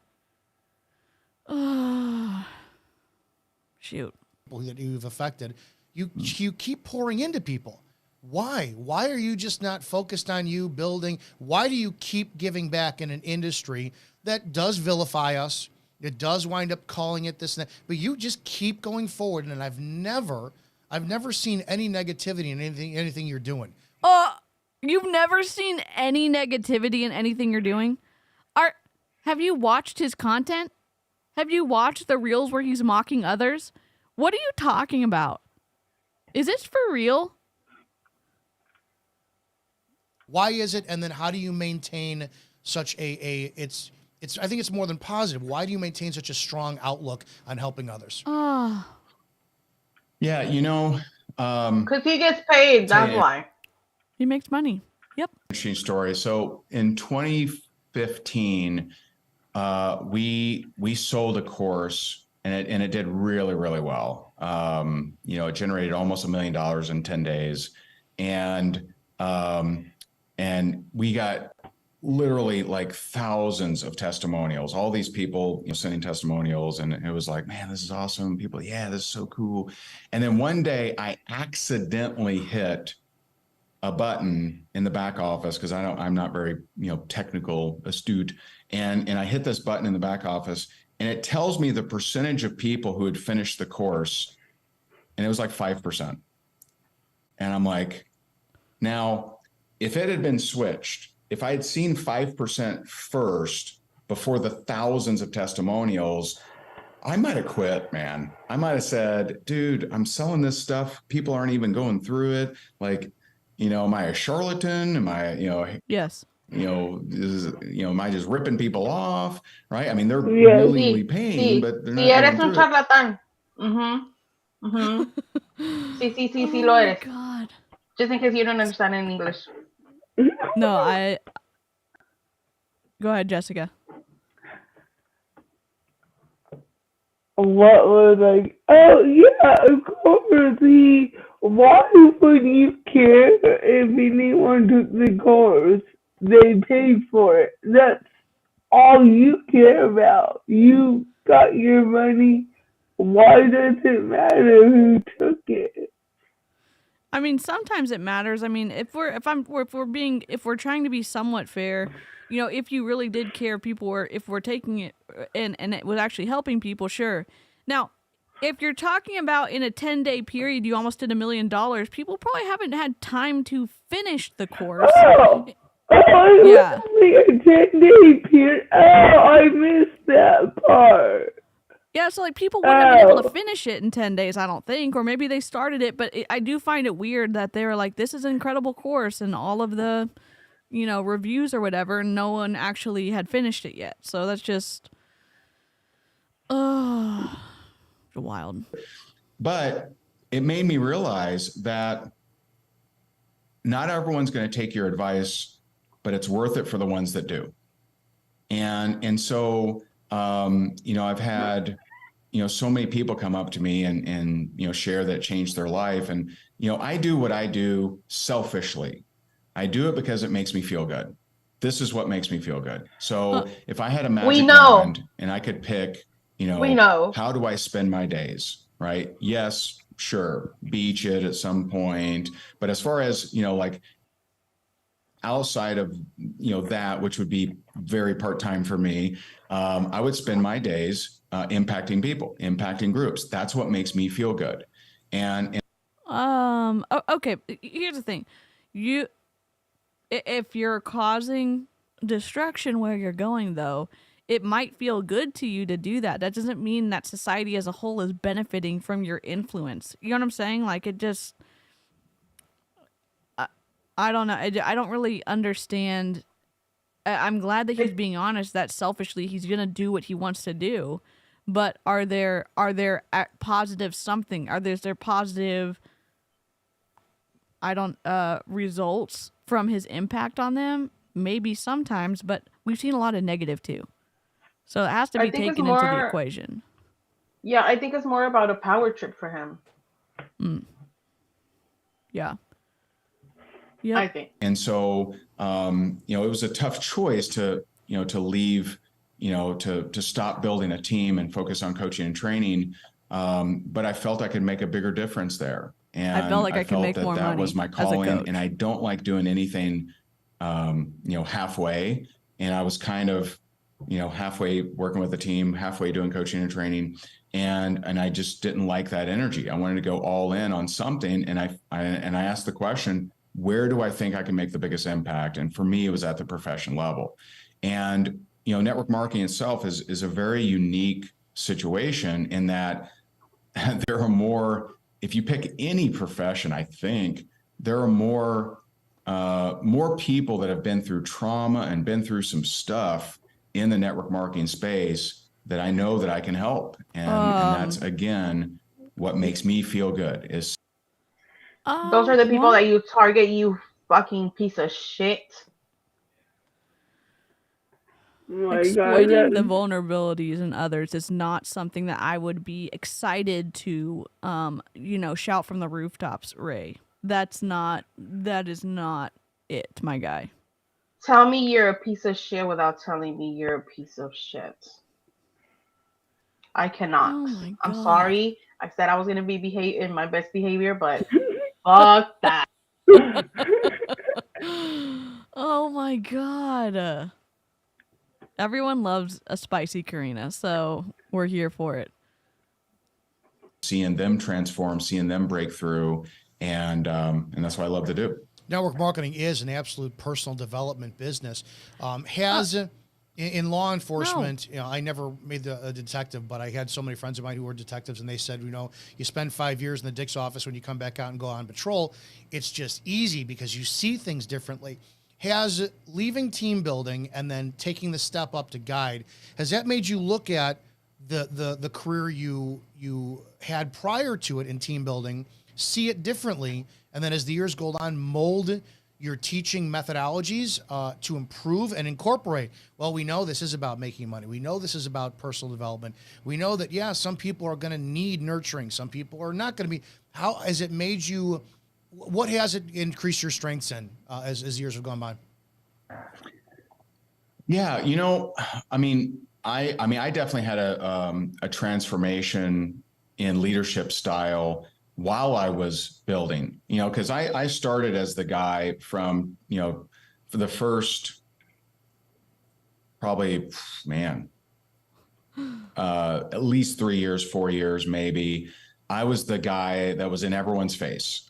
Shoot. That you've affected, you keep pouring into people. Why are you just not focused on you building? Why do you keep giving back in an industry that does vilify us? It does wind up calling it this and that, but you just keep going forward. And I've never seen any negativity in anything you're doing. You've never seen any negativity in anything you're doing? Have you watched his content? Have you watched the reels where he's mocking others? What are you talking about? Is this for real? Why is it? And then how do you maintain such I think it's more than positive. Why do you maintain such a strong outlook on helping others? Yeah, Because he gets paid, that's why. He makes money. Yep. Interesting story. So in 2015, we sold a course and it did really, really well. It generated almost $1 million in 10 days. And we got literally like thousands of testimonials, all these people sending testimonials. And it was like, man, this is awesome. People, yeah, this is so cool. And then one day I accidentally hit a button in the back office because I'm not very, technical astute. And I hit this button in the back office and it tells me the percentage of people who had finished the course. And it was like 5%. And I'm like, now, if it had been switched, if I had seen 5% first before the thousands of testimonials, I might have quit, man. I might have said, dude, I'm selling this stuff. People aren't even going through it. Like, am I a charlatan? Am I, Yes. am I just ripping people off? Right. I mean, they're willingly paying, but they're not eres going un through it. charlatán. Sí, lo eres. God. Just in case you don't understand in English. No, Go ahead, Jessica. What was like, oh yeah, of course, why would you care if anyone took the course? They paid for it. That's all you care about. You got your money. Why does it matter who took it? I mean, sometimes it matters. I mean, if we're trying to be somewhat fair, if you really did care, if we're taking it and it was actually helping people, sure. Now, if you're talking about in a 10-day period, you almost did $1 million, people probably haven't had time to finish the course. Yeah. Only a 10-day period. Oh, I missed that part. Yeah, so people wouldn't have been able to finish it in 10 days, I don't think, or maybe they started it, but I do find it weird that they were like, this is an incredible course, and all of the, reviews or whatever, and no one actually had finished it yet. So that's just, Wild. But it made me realize that not everyone's going to take your advice, but it's worth it for the ones that do. And so, I've had, so many people come up to me and share that it changed their life. And, I do what I do selfishly. I do it because it makes me feel good. This is what makes me feel good. So if I had a magic wand and I could pick, how do I spend my days, right? Yes, sure, beach it at some point. But as far as, like outside of, that, which would be very part-time for me, I would spend my days impacting people, impacting groups. That's what makes me feel good. Okay, here's the thing. If you're causing destruction where you're going, though, it might feel good to you to do that. That doesn't mean that society as a whole is benefiting from your influence. You know what I'm saying? Like, it just, I don't know. I don't really understand. I'm glad that he's being honest that selfishly he's going to do what he wants to do. But are there positive something? Are there positive, results from his impact on them? Maybe sometimes, but we've seen a lot of negative too. So it has to be taken into the equation. Yeah, I think it's more about a power trip for him. Yeah. Yeah. I think. And so, it was a tough choice to leave, to stop building a team and focus on coaching and training. But I felt I could make a bigger difference there. And I felt like I could make more money. That was my calling, and I don't like doing anything, halfway. And I was kind of, halfway working with the team, halfway doing coaching and training, and I just didn't like that energy. I wanted to go all in on something, and I asked the question, where do I think I can make the biggest impact? And for me, it was at the profession level. And network marketing itself is a very unique situation in that there are more. If you pick any profession, I think there are more people that have been through trauma and been through some stuff in the network marketing space that I know that I can help. And that's, again, what makes me feel good is. Those are the people that you target, you fucking piece of shit. Exploiting the vulnerabilities in others is not something that I would be excited to, shout from the rooftops, Ray. That is not it, my guy. Tell me you're a piece of shit without telling me you're a piece of shit. I cannot. Oh I'm sorry. I said I was going to be in my best behavior, but fuck that. Oh my God. Everyone loves a spicy Karina, so we're here for it. Seeing them transform, seeing them break through, and that's what I love to do. Network marketing is an absolute personal development business. In law enforcement, I never made a detective, but I had so many friends of mine who were detectives, and they said, you spend 5 years in the Dick's office, when you come back out and go on patrol, it's just easy because you see things differently. Has leaving team building and then taking the step up to guide, has that made you look at the career you had prior to it in team building, see it differently, and then as the years go on, mold your teaching methodologies to improve and incorporate? Well, we know this is about making money. We know this is about personal development. We know that, some people are going to need nurturing. Some people are not going to be. How has it made you? What has it increased your strengths in as years have gone by? Yeah, I definitely had a transformation in leadership style while I was building, because I started as the guy from, for the first probably, at least 3 years, 4 years, maybe. I was the guy that was in everyone's face.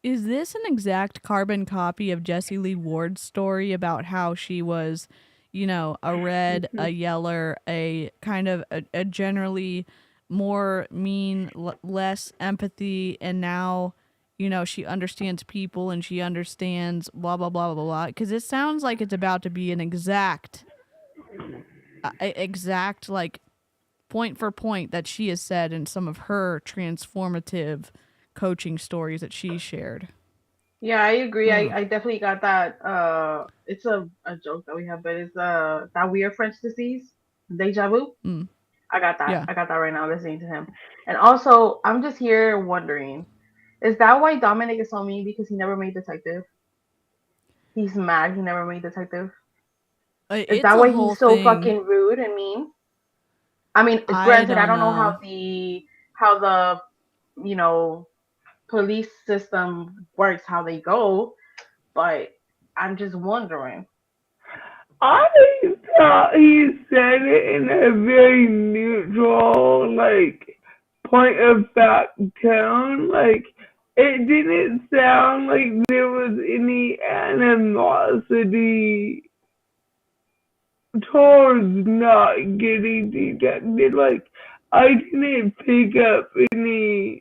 Is this an exact carbon copy of Jessie Lee Ward's story about how she was, a red, a yeller, a kind of a generally more mean, less empathy, and now, she understands people and she understands blah, blah, blah, blah, blah. Because it sounds like it's about to be an exact like point for point that she has said in some of her transformative coaching stories that she shared. Yeah, I agree. I definitely got that. It's a joke that we have, but it's that weird French disease, deja vu. Mm. I got that. Yeah. I got that right now listening to him. And also, I'm just here wondering, is that why Dominic is so mean because he never made detective? He's mad he never made detective. Is that why he's so fucking rude and mean? I mean, granted, I don't know how the police system works, how they go, but I'm just wondering. I thought he said it in a very neutral, like, point of fact tone. Like, it didn't sound like there was any animosity towards not getting detected. Like, I didn't pick up anything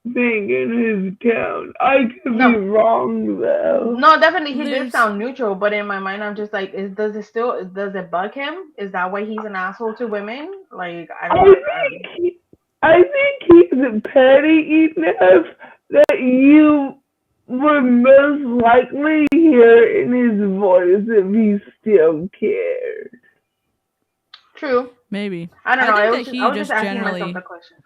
in his tone. I could be wrong though. No, definitely he did sound neutral, but in my mind I'm just like, does it bug him? Is that why he's an asshole to women? Like, I think he's petty enough that you would most likely hear in his voice if he still cared. True. Maybe. I don't know. I I think was just asking myself the question.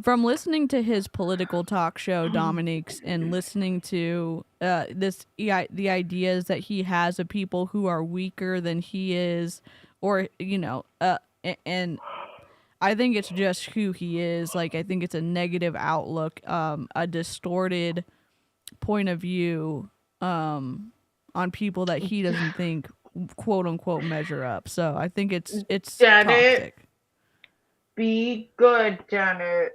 From listening to his political talk show, Dominick's, and listening to the ideas that he has of people who are weaker than he is, or and I think it's just who he is. Like, I think it's a negative outlook, a distorted point of view on people that he doesn't think, quote unquote, measure up. So I think it's Janet, toxic. Be good, Janet.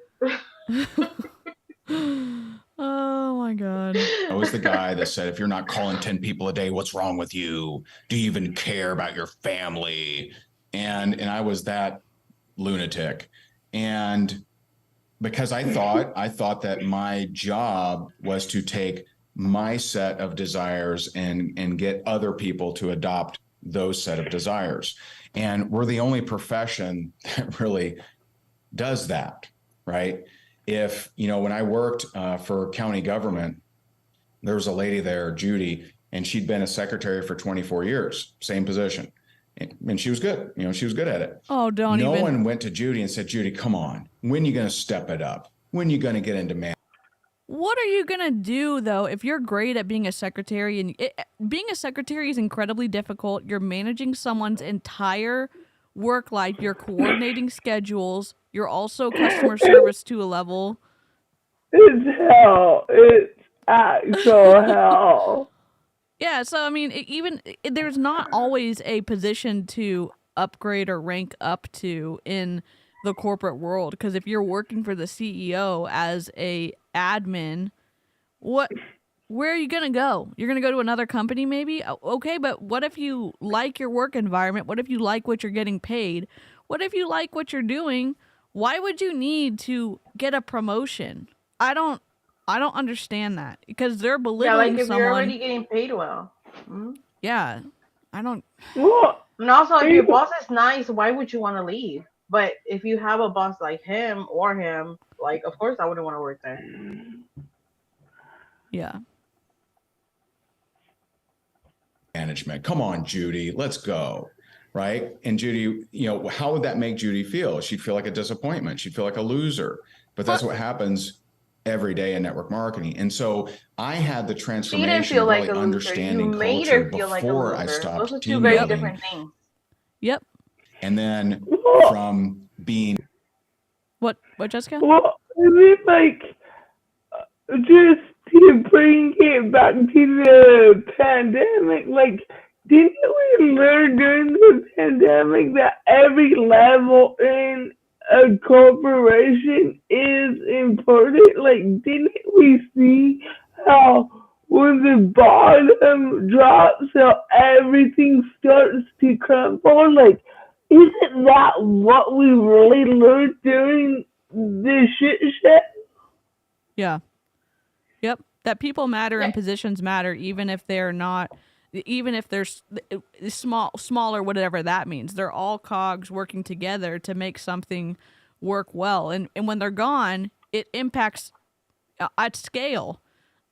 Oh my God. I was the guy that said, if you're not calling 10 people a day, what's wrong with you? Do you even care about your family? And I was that lunatic. And because I thought that my job was to take my set of desires and get other people to adopt those set of desires. And we're the only profession that really does that, right? If, when I worked for county government, there was a lady there, Judy, and she'd been a secretary for 24 years, same position. And she was good. She was good at it. Oh, No one went to Judy and said, Judy, come on. When are you going to step it up? When are you going to get into man? What are you going to do, though, if you're great at being a secretary? And being a secretary is incredibly difficult. You're managing someone's entire work life. You're coordinating schedules. You're also customer service to a level. It's hell. It's actual hell. Yeah, so I mean, there's not always a position to upgrade or rank up to in the corporate world, because if you're working for the CEO as a admin, where are you gonna go? You're gonna go to another company, maybe? Okay, but what if you like your work environment? What if you like what you're getting paid? What if you like what you're doing? Why would you need to get a promotion? I don't understand that, because they're belittling someone. Yeah, like if you're already getting paid well. Mm-hmm. Yeah, I don't. And also, if your boss is nice, why would you want to leave? But if you have a boss like him, like, of course I wouldn't want to work there. Yeah. Management. Come on, Judy, let's go. Right. And Judy, how would that make Judy feel? She'd feel like a disappointment. She'd feel like a loser. But that's what happens every day in network marketing. And so I had the transformation of really understanding culture before I stopped Those are two very different things. Yep. And then from being what Jessica? Well, I mean, like, just to bring it back to the pandemic, like, didn't we learn during the pandemic that every level in a corporation is important? Like, didn't we see how when the bottom drops, how everything starts to crumble? Like, isn't that what we really learned during the shit show? Yeah. Yep. That people matter and positions matter, even if they're not, even if there's smaller, whatever that means, they're all cogs working together to make something work well. And when they're gone, it impacts at scale.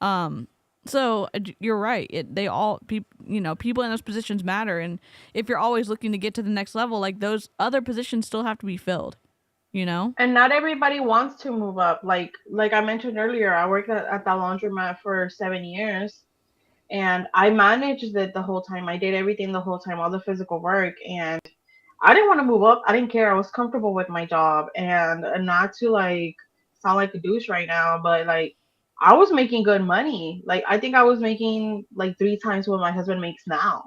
So you're right. People in those positions matter. And if you're always looking to get to the next level, like those other positions still have to be filled, And not everybody wants to move up. Like I mentioned earlier, I worked at that laundromat for 7 years, and I managed it the whole time. I did everything the whole time, all the physical work, and I didn't want to move up. I didn't care. I was comfortable with my job, and not to like sound like a douche right now, but like I was making good money. Like I think I was making like 3 times what my husband makes now.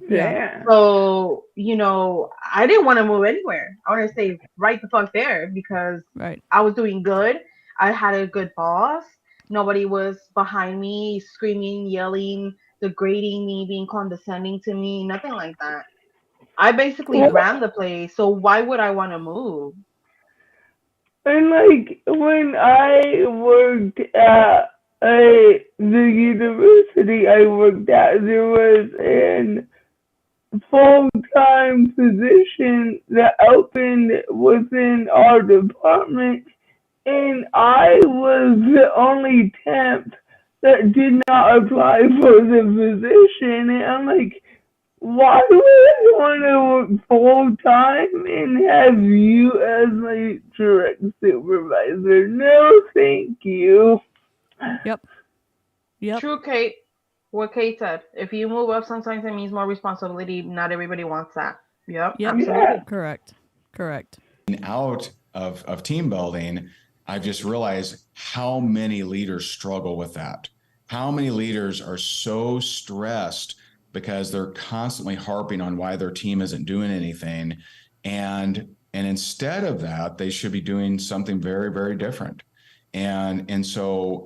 Yeah. So, I didn't want to move anywhere. I want to stay right the fuck there because Right. I was doing good. I had a good boss. Nobody was behind me screaming, yelling, degrading me, being condescending to me, nothing like that. I basically Well, ran the place, so why would I want to move? and like when I worked at the university I worked at, there was an full-time position that opened within our department, and I was the only temp that did not apply for the position. And I'm like, why would I want to work full-time and have you as my direct supervisor? No, thank you. Yep. True, Kate. What Kate said. If you move up, sometimes it means more responsibility. Not everybody wants that. Yep. Absolutely. Yeah. Correct. Out of team building, I've just realized how many leaders struggle with that. How many leaders are so stressed because they're constantly harping on why their team isn't doing anything. And instead of that, they should be doing something very, very different. And so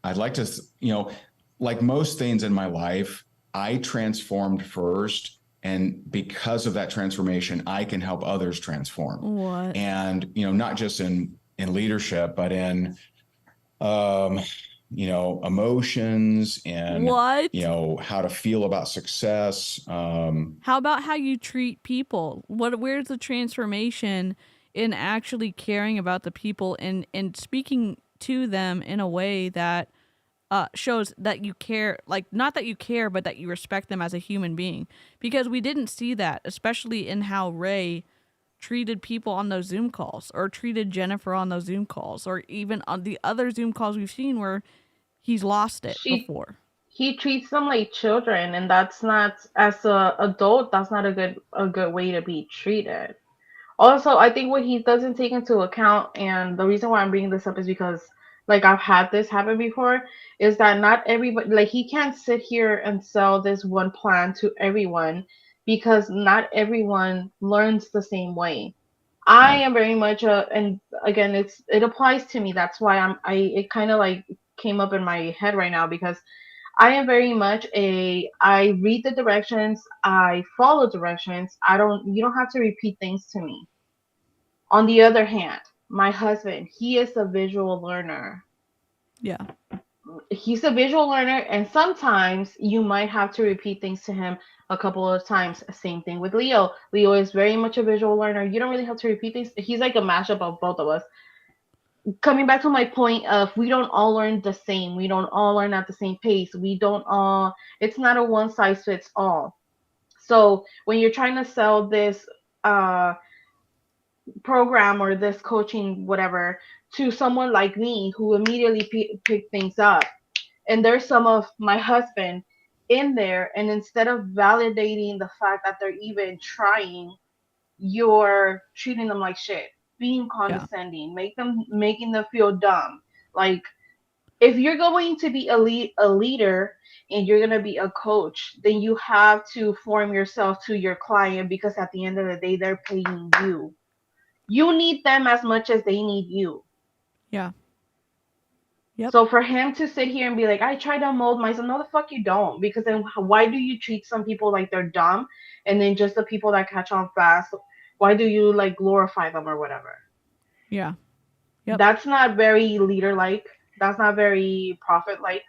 I'd like to, like most things in my life, I transformed first. And because of that transformation, I can help others transform. What? And, not just in leadership, but in, emotions and, What? how to feel about success. How about how you treat people? Where's the transformation in actually caring about the people and speaking to them in a way that shows that you care, like not that you care, but that you respect them as a human being? Because we didn't see that, especially in how Ray treated people on those Zoom calls, or treated Jennifer on those Zoom calls, or even on the other Zoom calls we've seen where he's lost it before. He treats them like children, and that's not, as a adult, that's not a good way to be treated. Also, I think what he doesn't take into account, and the reason why I'm bringing this up is because, like, I've had this happen before, is that not everybody, like, he can't sit here and sell this one plan to everyone because not everyone learns the same way. I am very much and again, it applies to me. That's why it kind of like came up in my head right now, because I am very much I read the directions, I follow directions. You don't have to repeat things to me. On the other hand, my husband, he is a visual learner. Yeah. He's a visual learner, and sometimes you might have to repeat things to him a couple of times. Same thing with Leo. Leo is very much a visual learner. You don't really have to repeat things. He's like a mashup of both of us. Coming back to my point of, we don't all learn the same. We don't all learn at the same pace. It's not a one size fits all. So when you're trying to sell this program or this coaching, whatever, to someone like me who immediately pick things up, and there's some of my husband in there, and instead of validating the fact that they're even trying, you're treating them like shit, being condescending, making them feel dumb. Like, if you're going to be a leader and you're going to be a coach, then you have to form yourself to your client, because at the end of the day, they're paying you. You need them as much as they need you. Yeah. Yep. So for him to sit here and be like, I try to mold myself, no, the fuck you don't. Because then why do you treat some people like they're dumb, and then just the people that catch on fast, why do you like glorify them or whatever? Yeah. Yep. That's not very leader-like. That's not very prophet-like.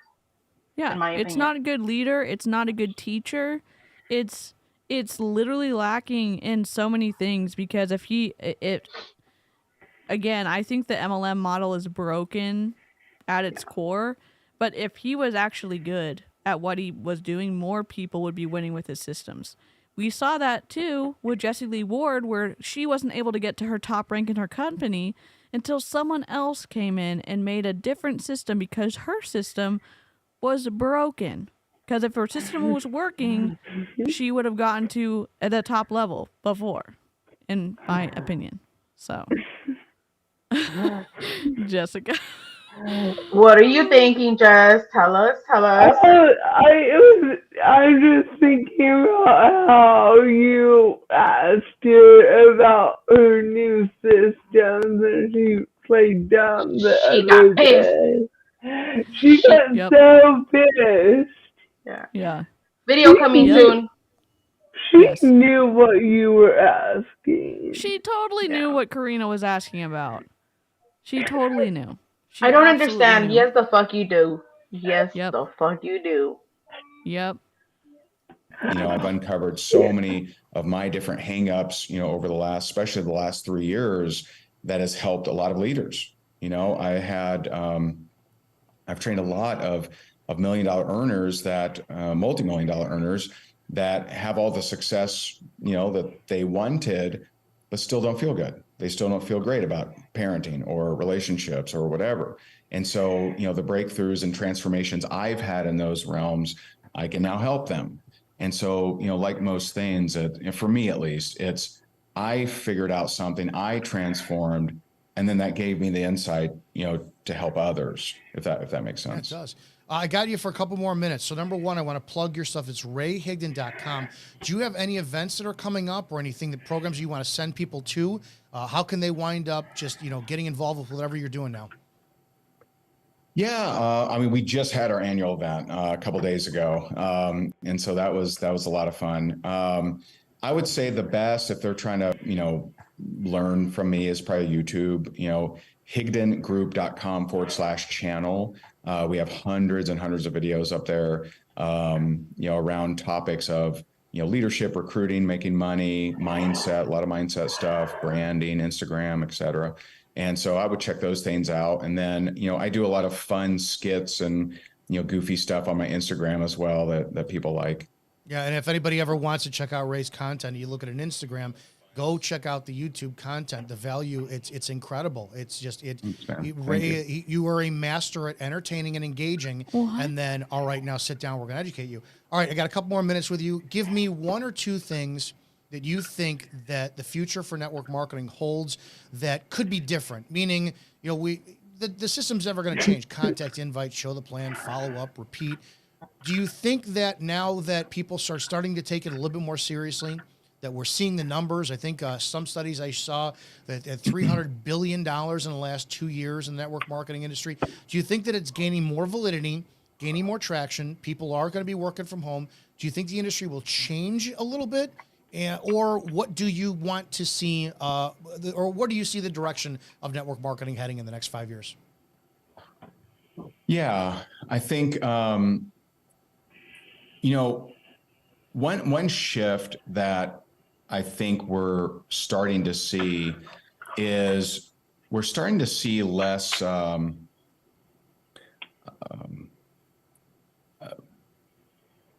Yeah, in my it's opinion. not a good leader. It's not a good teacher. It's literally lacking in so many things because again, I think the MLM model is broken at its core, but if he was actually good at what he was doing, more people would be winning with his systems. We saw that too with Jessie Lee Ward, where she wasn't able to get to her top rank in her company until someone else came in and made a different system because her system was broken. Because if her system was working, she would have gotten to the top level before, in my opinion. So, Jessica. What are you thinking, Jess? Tell us. I'm just thinking about how you asked her about her new systems and she played dumb the She other got pissed. day. She got Yep. so pissed. Yeah. Video coming Yep. soon. She Yes. knew what you were asking. She totally knew what Karina was asking about. She totally knew. She I don't absolutely understand. knew. Yes, the fuck you do. Yes, Yep. the fuck you do. Yep. You know, I've uncovered so many of my different hangups, you know, over the last, especially the last 3 years, that has helped a lot of leaders. You know, I've trained a lot of $1 million earners that, multi-million-dollar earners that have all the success, you know, that they wanted, but still don't feel good. They still don't feel great about parenting or relationships or whatever. And so, you know, the breakthroughs and transformations I've had in those realms, I can now help them. And so, you know, like most things, for me at least, it's I figured out something, I transformed, and then that gave me the insight, you know, to help others, if that makes sense. Yeah, it does. I got you for a couple more minutes. So number one, I want to plug your stuff. It's rayhigdon.com. Do you have any events that are coming up or anything, that programs you want to send people to? How can they wind up just, you know, getting involved with whatever you're doing now? Yeah, I mean, we just had our annual event a couple days ago, and so that was a lot of fun. I would say the best, if they're trying to, you know, learn from me, is probably YouTube. You know, higdongroup.com/channel. We have hundreds and hundreds of videos up there, you know, around topics of, you know, leadership, recruiting, making money, mindset, a lot of mindset stuff, branding, Instagram, etc. And so I would check those things out. And then, you know, I do a lot of fun skits and, you know, goofy stuff on my Instagram as well that people like. Yeah, and if anybody ever wants to check out Ray's content, you look at an Instagram, go check out the YouTube content. The value, it's incredible. It's just Ray, you are a master at entertaining and engaging. What? And then, all right, now sit down. We're going to educate you. All right, I got a couple more minutes with you. Give me one or two things that you think that the future for network marketing holds that could be different. Meaning, you know, the system's never going to change. Contact, invite, show the plan, follow up, repeat. Do you think that now that people are starting to take it a little bit more seriously, that we're seeing the numbers? I think some studies I saw that at $300 billion in the last 2 years in the network marketing industry. Do you think that it's gaining more validity, gaining more traction? People are going to be working from home. Do you think the industry will change a little bit? Or what do you want to see, or what do you see the direction of network marketing heading in the next 5 years? Yeah, I think, you know, one shift that I think we're starting to see is we're starting to see less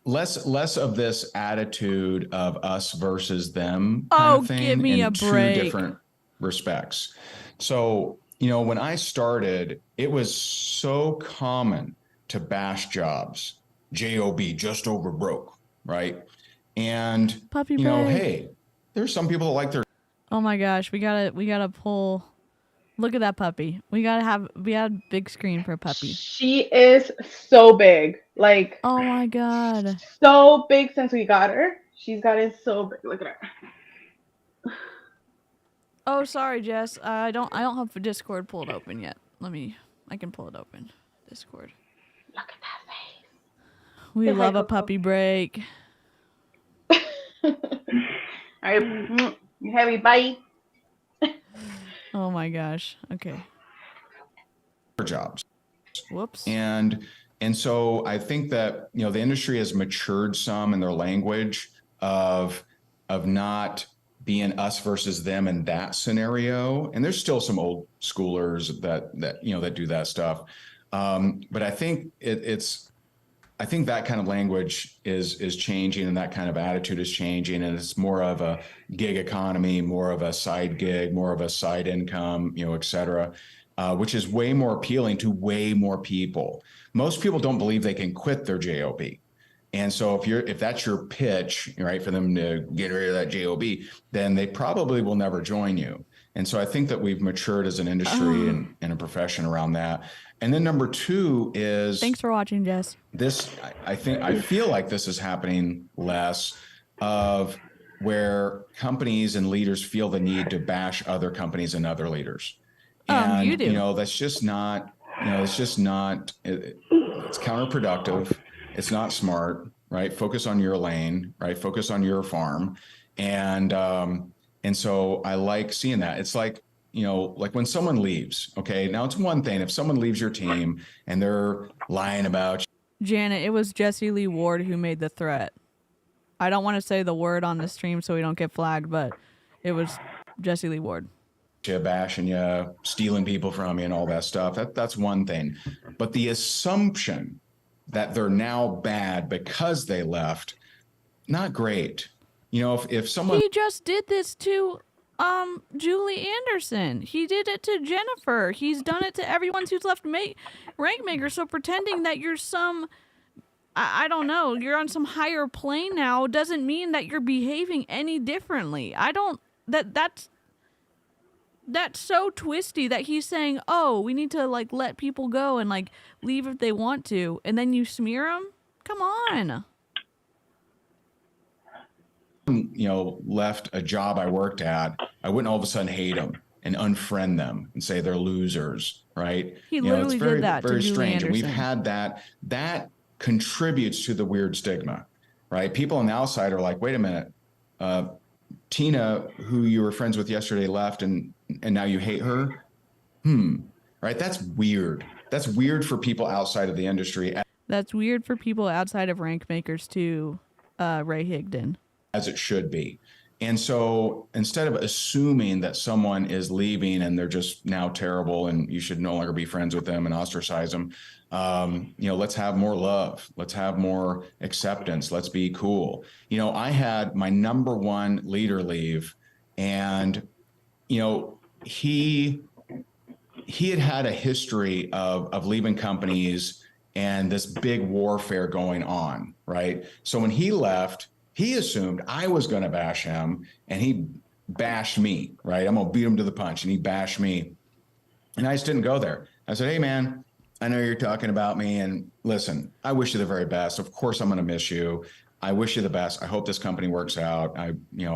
less of this attitude of us versus them kind of thing. Give me a break. Two different respects. So, you know, when I started, it was so common to bash jobs, JOB, just over broke, right? And Puppy you know, break. hey, there's some people that like their. Oh my gosh, we gotta pull. Look at that puppy. We had a big screen for a puppy. She is so big. Like, Oh my god. so big since we got her. She's gotten so big. Look at her. Oh, sorry, Jess. I don't have Discord pulled open yet. I can pull it open. Discord. Look at that face. We Say hi, love a Coco. puppy break. All right, you heavy, bye. Oh my gosh. Okay. Jobs. Whoops. And And so I think that, you know, the industry has matured some in their language of not being us versus them in that scenario. And there's still some old schoolers that you know, that do that stuff. But I think I think that kind of language is changing, and that kind of attitude is changing, and it's more of a gig economy, more of a side gig, more of a side income, you know, et cetera, which is way more appealing to way more people. Most people don't believe they can quit their job. And so if that's your pitch, right, for them to get rid of that job, then they probably will never join you. And so I think that we've matured as an industry and a profession around that. And then number two is, Thanks for watching, Jess. This, I feel like this is happening less of where companies and leaders feel the need to bash other companies and other leaders. And, you do. you know, that's just not, you know, it's just not, it's counterproductive. It's not smart, right? Focus on your lane, right? Focus on your farm. And so I like seeing that. It's like, you know, like when someone leaves, okay, now it's one thing if someone leaves your team and they're lying about Janet, it was Jesse Lee Ward who made the threat. I don't want to say the word on the stream so we don't get flagged, but it was Jesse Lee Ward. you, bashing you, stealing people from you and all that stuff. That's one thing. But the assumption that they're now bad because they left, not great. You know, if someone... He just did this to Julie Anderson. He did it to Jennifer. He's done it to everyone who's left rank maker. So pretending that you're some, I don't know, you're on some higher plane now doesn't mean that you're behaving any differently. That's so twisty that he's saying, oh, we need to like let people go and like leave if they want to, and then you smear them. Come on. You know, left a job I worked at, I wouldn't all of a sudden hate them and unfriend them and say they're losers, right? He literally did that to very Julie strange. And we've Anderson. had that contributes to the weird stigma, right? People on the outside are like, wait a minute, Tina, who you were friends with yesterday, left and now you hate her? Right? That's weird. That's weird for people outside of the industry. That's weird for people outside of rank makers too, Ray Higdon. As it should be. And so instead of assuming that someone is leaving and they're just now terrible and you should no longer be friends with them and ostracize them, you know, let's have more love. Let's have more acceptance. Let's be cool. You know, I had my number one leader leave, and, you know, he had a history of leaving companies and this big warfare going on, right? So when he left, he assumed I was going to bash him, and he bashed me, right? I'm going to beat him to the punch, and he bashed me. And I just didn't go there. I said, hey, man, I know you're talking about me, and listen, I wish you the very best. Of course, I'm going to miss you. I wish you the best. I hope this company works out. I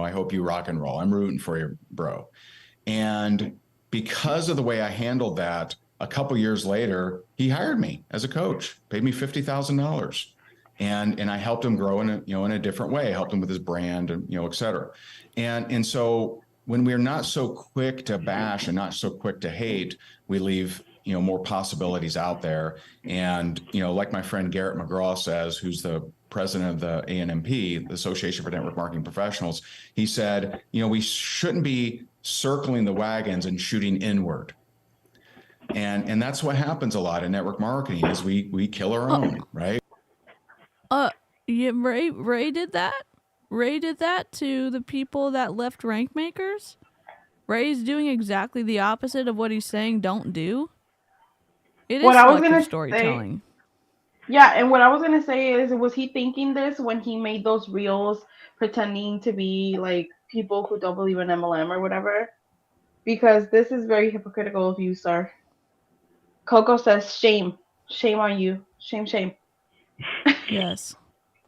hope you rock and roll. I'm rooting for you, bro. And because of the way I handled that, a couple years later, he hired me as a coach, paid me $50,000. And I helped him grow in a different way. I helped him with his brand and, you know, et cetera. And so when we're not so quick to bash and not so quick to hate, we leave, you know, more possibilities out there. And, you know, like my friend Garrett McGraw says, who's the president of the ANMP, the Association for Network Marketing Professionals, he said, you know, we shouldn't be circling the wagons and shooting inward. And that's what happens a lot in network marketing is we kill our own, right? Yeah, Ray did that. Ray did that to the people that left rank makers. Ray's doing exactly the opposite of what he's saying don't do. It is selective storytelling. Yeah, and what I was gonna say is, was he thinking this when he made those reels pretending to be like people who don't believe in MLM or whatever? Because this is very hypocritical of you, sir. Coco says, shame. Shame on you. Shame, shame. Yes.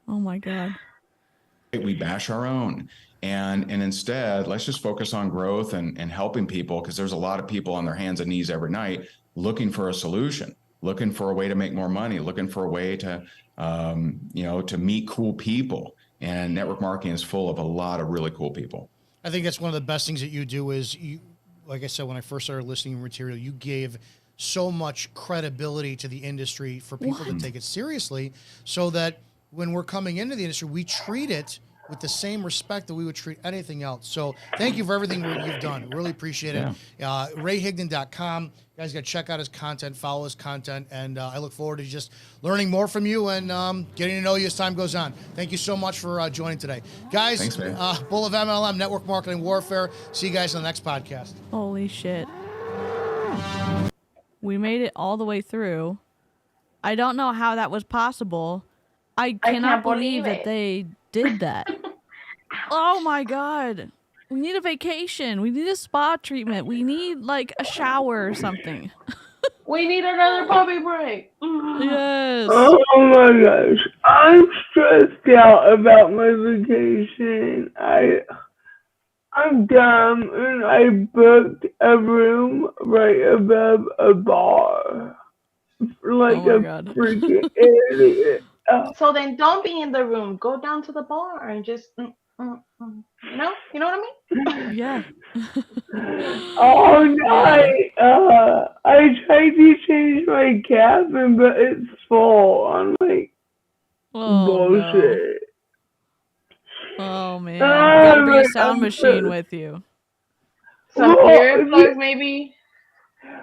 Oh my God. We bash our own. And instead, let's just focus on growth and helping people, because there's a lot of people on their hands and knees every night looking for a solution, looking for a way to make more money, looking for a way to, to meet cool people. And network marketing is full of a lot of really cool people. I think that's one of the best things that you do is, you, like I said, when I first started listening to material, you gave so much credibility to the industry for people to take it seriousseriously, so that when we're coming into the industry, we treat it with the same respect that we would treat anything else. So thank you for everything you've done. Really appreciate it. RayHigdon.com. You guys got to check out his content, follow his content, and I look forward to just learning more from you and getting to know you as time goes on. Thank you so much for joining today. Guys, Thanks, man. Bull of MLM, Network Marketing Warfare. See you guys on the next podcast. Holy shit. We made it all the way through. I don't know how that was possible. I cannot believe that they did that. Oh my god. We need a vacation. We need a spa treatment. We need like a shower or something. We need another puppy break. Yes. Oh my gosh. I'm stressed out about my vacation. I'm dumb and I booked a room right above a bar. Like Oh my a God. freaking idiot. So then don't be in the room. Go down to the bar and just, you know what I mean? Yeah. All night, I tried to change my cabin, but it's full. I'm like, Oh, bullshit. no. Oh man. You gotta bring a sound machine with you. Some Well, earplugs maybe.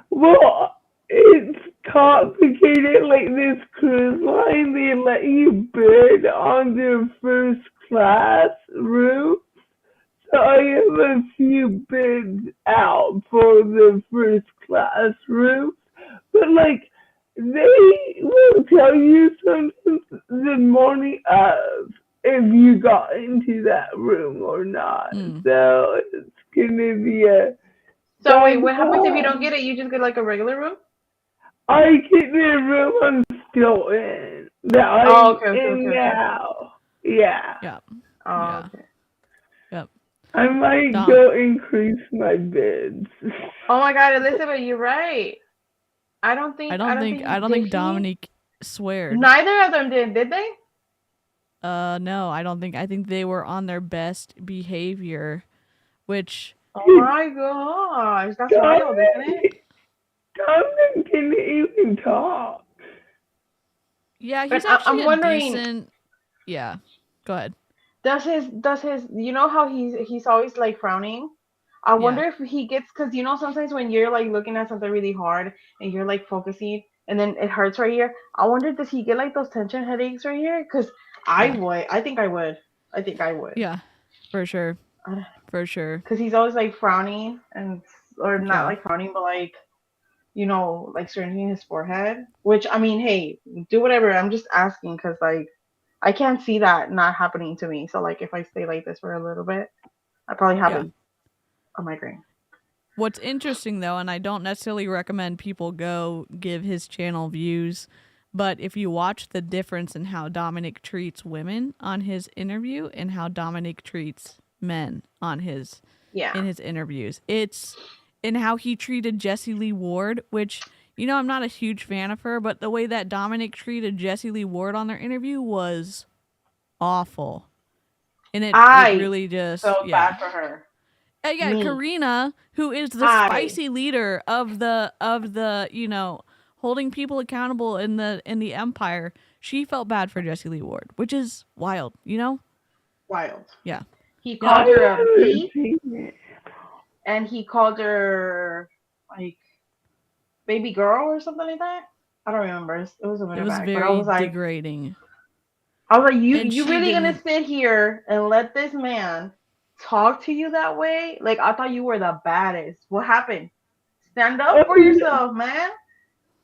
Well, it's complicated. Like this cruise line, they let you bid on their first class room. So I have a few bids out for the first class room. But like, they will tell you sometimes the morning of if you got into that room or not. So it's gonna be a. So wait, what happens if you don't get it? You just get like a regular room? I get the room I'm still in. That I'm in now. Yeah. Yeah. Oh, Yeah. okay. Yep. I might go increase my bids. Oh my god, Elizabeth, you're right. I don't think Dominic sweared. Neither of them did they? No, I don't think. I think they were on their best behavior, which. Oh my gosh, that's wild, isn't it? Dominic can even talk. Yeah, But he's actually I'm wondering, decent. Yeah, go ahead. does his you know how he's always like frowning? I wonder if he gets, because you know sometimes when you're like looking at something really hard and you're like focusing and then it hurts right here. I wonder, does he get like those tension headaches right here? Because I think I would. Yeah, for sure. For sure. Because he's always like frowning or not like frowning, but like, you know, like straining his forehead. Which, I mean, hey, do whatever. I'm just asking because like I can't see that not happening to me. So like if I stay like this for a little bit, I probably have a migraine. What's interesting though, and I don't necessarily recommend people go give his channel views, but if you watch the difference in how Dominic treats women on his interview and how Dominic treats men on his in his interviews, it's in how he treated Jessie Lee Ward, which, you know, I'm not a huge fan of her, but the way that Dominic treated Jessie Lee Ward on their interview was awful. And it really just felt bad for her. Karina, who is the spicy leader of the you know, holding people accountable in the empire, she felt bad for Jessie Lee Ward, which is wild, you know? Wild. Yeah. He called her a thief, and he called her like baby girl or something like that. I don't remember. It was a minute back. Very but I was like, degrading. I was like, you really gonna sit here and let this man talk to you that way? Like, I thought you were the baddest. What happened? Stand up for yourself, man.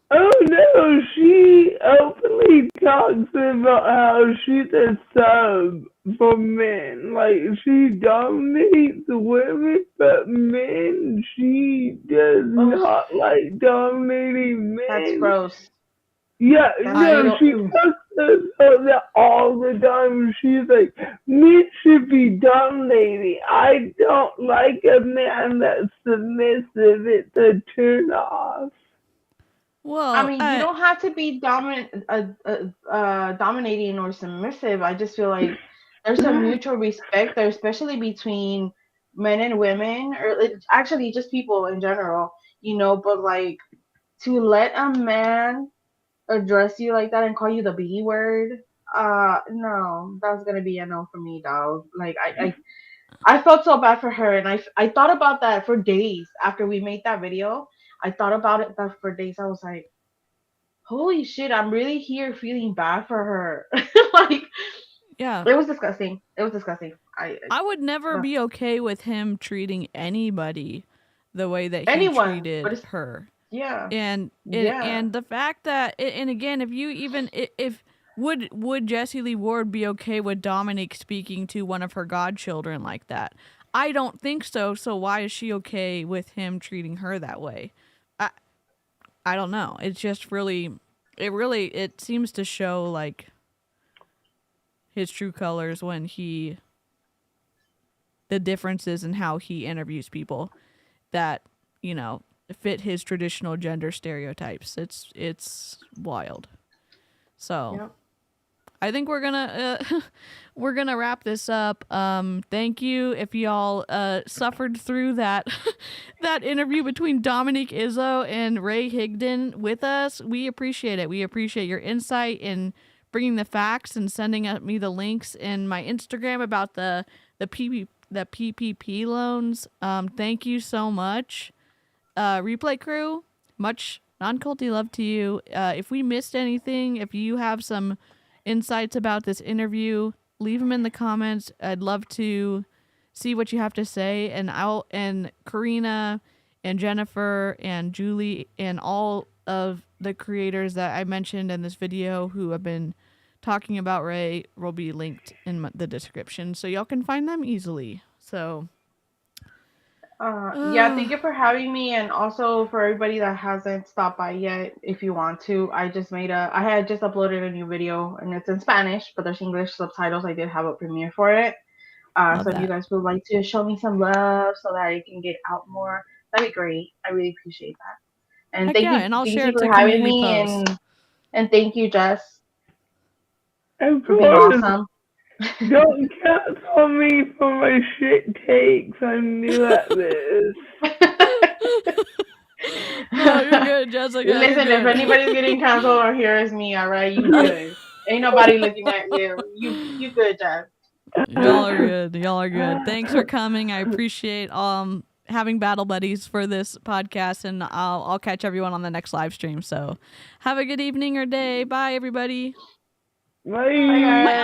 Oh no, she openly talks about how she's a sub for men. Like, she dominates women, but men, she does not like dominating men. That's gross. Yeah, she talks about that all the time. She's like, men should be dominating. I don't like a man that's submissive. It's a turn off. Well, I mean, you don't have to be dominating or submissive. I just feel like there's a mutual respect there, especially between men and women, or actually just people in general, you know. But like, to let a man address you like that and call you the B word, no, that's gonna be a no for me, dog. Like I felt so bad for her, and I thought about that for days after we made that video. I thought about it that for days. I was like, holy shit, I'm really here feeling bad for her. Like, Yeah. it was disgusting. It was disgusting. I would never be okay with him treating anybody the way that he Anyone, but treated it's her. yeah, And yeah. the fact that, and again, if you even if would Jessie Lee Ward be okay with Dominic speaking to one of her godchildren like that? I don't think so. So why is she okay with him treating her that way? I don't know. It's just really it seems to show like his true colors when the differences in how he interviews people that, you know, fit his traditional gender stereotypes. It's wild. So Yep. I think we're gonna wrap this up. Thank you if y'all suffered through that that interview between Dominic Izzo and Ray Higdon with us. We appreciate it. We appreciate your insight in bringing the facts and sending me the links in my Instagram about the PPP loans. Thank you so much. Replay crew, much non-culty love to you. If we missed anything, if you have some insights about this interview, leave them in the comments. I'd love to see what you have to say. And Karina and Jennifer and Julie and all of the creators that I mentioned in this video who have been talking about Ray will be linked in the description, so y'all can find them easily. So Yeah, thank you for having me, and also for everybody that hasn't stopped by yet, if you want to, I had just uploaded a new video, and it's in Spanish, but there's English subtitles. I did have a premiere for it. So if you guys would like to show me some love so that I can get out more, that'd be great. I really appreciate that. And Heck thank yeah, you, and I'll share DEECEE, it to for having community me, post. and thank you, Jess, Of for being course, awesome. don't cancel me for my shit takes. I'm new at this. No, you're good, Jessica. Listen, you're if good. anybody's getting canceled or here is me, all right, you good. Ain't nobody looking at you. You good, Jess. Y'all are good. Y'all are good. Thanks for coming. I appreciate having battle buddies for this podcast, and I'll catch everyone on the next live stream. So have a good evening or day. Bye, everybody. Bye. Bye, guys.